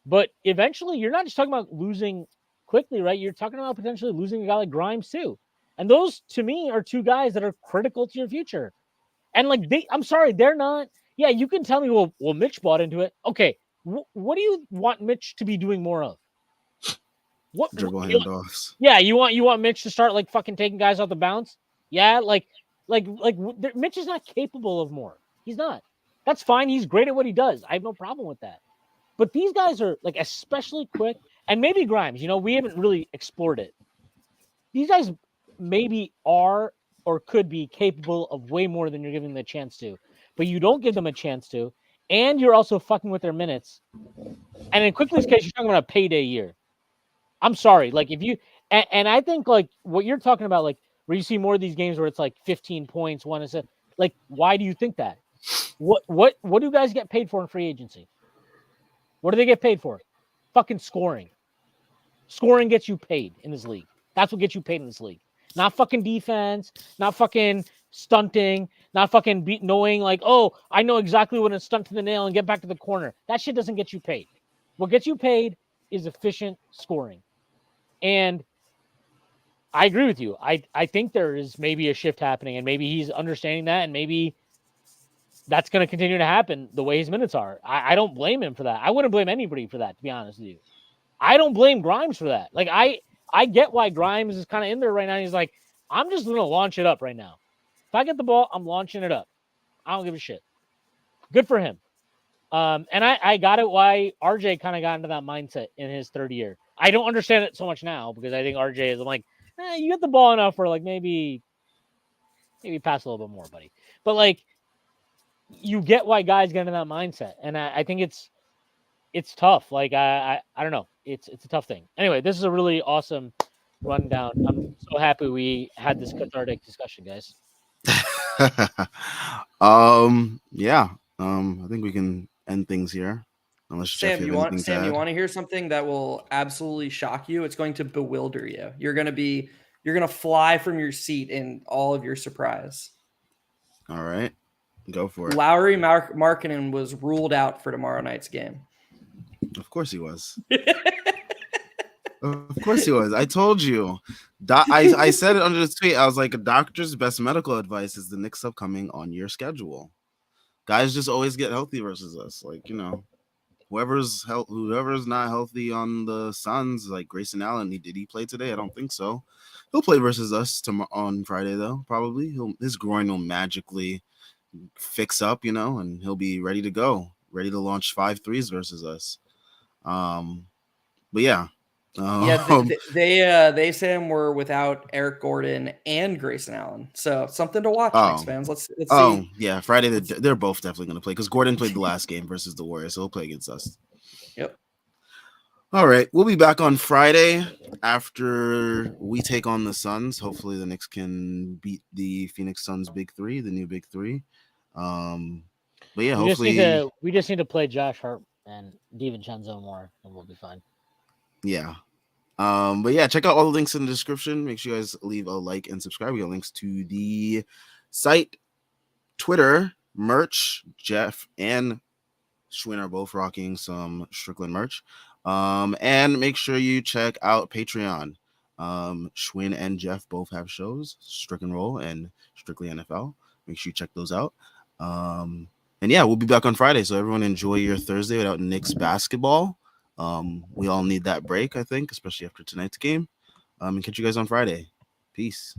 But eventually, you're not just talking about losing Quickly, right? You're talking about potentially losing a guy like Grimes too. And those, to me, are two guys that are critical to your future. And like I'm sorry, they're not. Yeah, you can tell me, well, Mitch bought into it. Okay, what do you want Mitch to be doing more of? Dribble handoffs. Yeah, you want Mitch to start like fucking taking guys off the bounce? Yeah, Mitch is not capable of more. He's not. That's fine. He's great at what he does. I have no problem with that. But these guys are like especially quick, and maybe Grimes. You know, we haven't really explored it. These guys maybe are or could be capable of way more than you're giving them a chance to, but you don't give them a chance to, and you're also fucking with their minutes. And in Quickly's case, you're talking about a payday year. I'm sorry, like if you and I think like what you're talking about, like where you see more of these games where it's like 15 points, one is like, why do you think that? What do guys get paid for in free agency? What do they get paid for? Fucking scoring. Scoring gets you paid in this league. That's what gets you paid in this league. Not fucking defense, not fucking stunting, not fucking knowing like, oh, I know exactly when to stunt to the nail and get back to the corner. That shit doesn't get you paid. What gets you paid is efficient scoring. And I agree with you. I think there is maybe a shift happening, and maybe he's understanding that, and maybe that's going to continue to happen the way his minutes are. I don't blame him for that. I wouldn't blame anybody for that, to be honest with you. I don't blame Grimes for that. Like, I get why Grimes is kind of in there right now. He's like, I'm just going to launch it up right now. If I get the ball, I'm launching it up. I don't give a shit. Good for him. And I got it why RJ kind of got into that mindset in his third year. I don't understand it so much now because I think RJ is, I'm like, you get the ball enough for like maybe pass a little bit more, buddy. But like, you get why guys get into that mindset, and I think it's tough. Like I don't know, it's a tough thing. Anyway, this is a really awesome rundown. I'm so happy we had this cathartic discussion, guys. Yeah. I think we can end things here. Unless Jeff, Sam, you want to hear something that will absolutely shock you? It's going to bewilder you. You're gonna fly from your seat in all of your surprise. All right, go for it. Lauri Markkanen was ruled out for tomorrow night's game. Of course he was. Of course he was. I told you. I said it under the tweet. I was like, a doctor's best medical advice is the Knicks upcoming on your schedule. Guys just always get healthy versus us. Like, you know, whoever's not healthy on the Suns, like Grayson Allen, did he play today? I don't think so. He'll play versus us on Friday, though, probably. His groin will magically fix up, you know, and he'll be ready to go, ready to launch 5 threes versus us. But yeah. They say we're without Eric Gordon and Grayson Allen, so something to watch, Knicks fans. Let's see. Yeah, Friday they're both definitely going to play because Gordon played the last game versus the Warriors, so he'll play against us. Yep. All right, we'll be back on Friday after we take on the Suns. Hopefully, the Knicks can beat the Phoenix Suns big three, the new big three. But yeah, hopefully we just need to play Josh Hart and DiVincenzo more, and we'll be fine. Yeah. But yeah, check out all the links in the description. Make sure you guys leave a like and subscribe. We got links to the site, Twitter, merch. Jeff and Schwinn are both rocking some Strickland merch. And make sure you check out Patreon. Schwinn and Jeff both have shows, Strick and Roll and Strictly NFL. Make sure you check those out. And yeah, we'll be back on Friday. So everyone enjoy your Thursday without Knicks basketball. We all need that break, I think, especially after tonight's game. And catch you guys on Friday. Peace.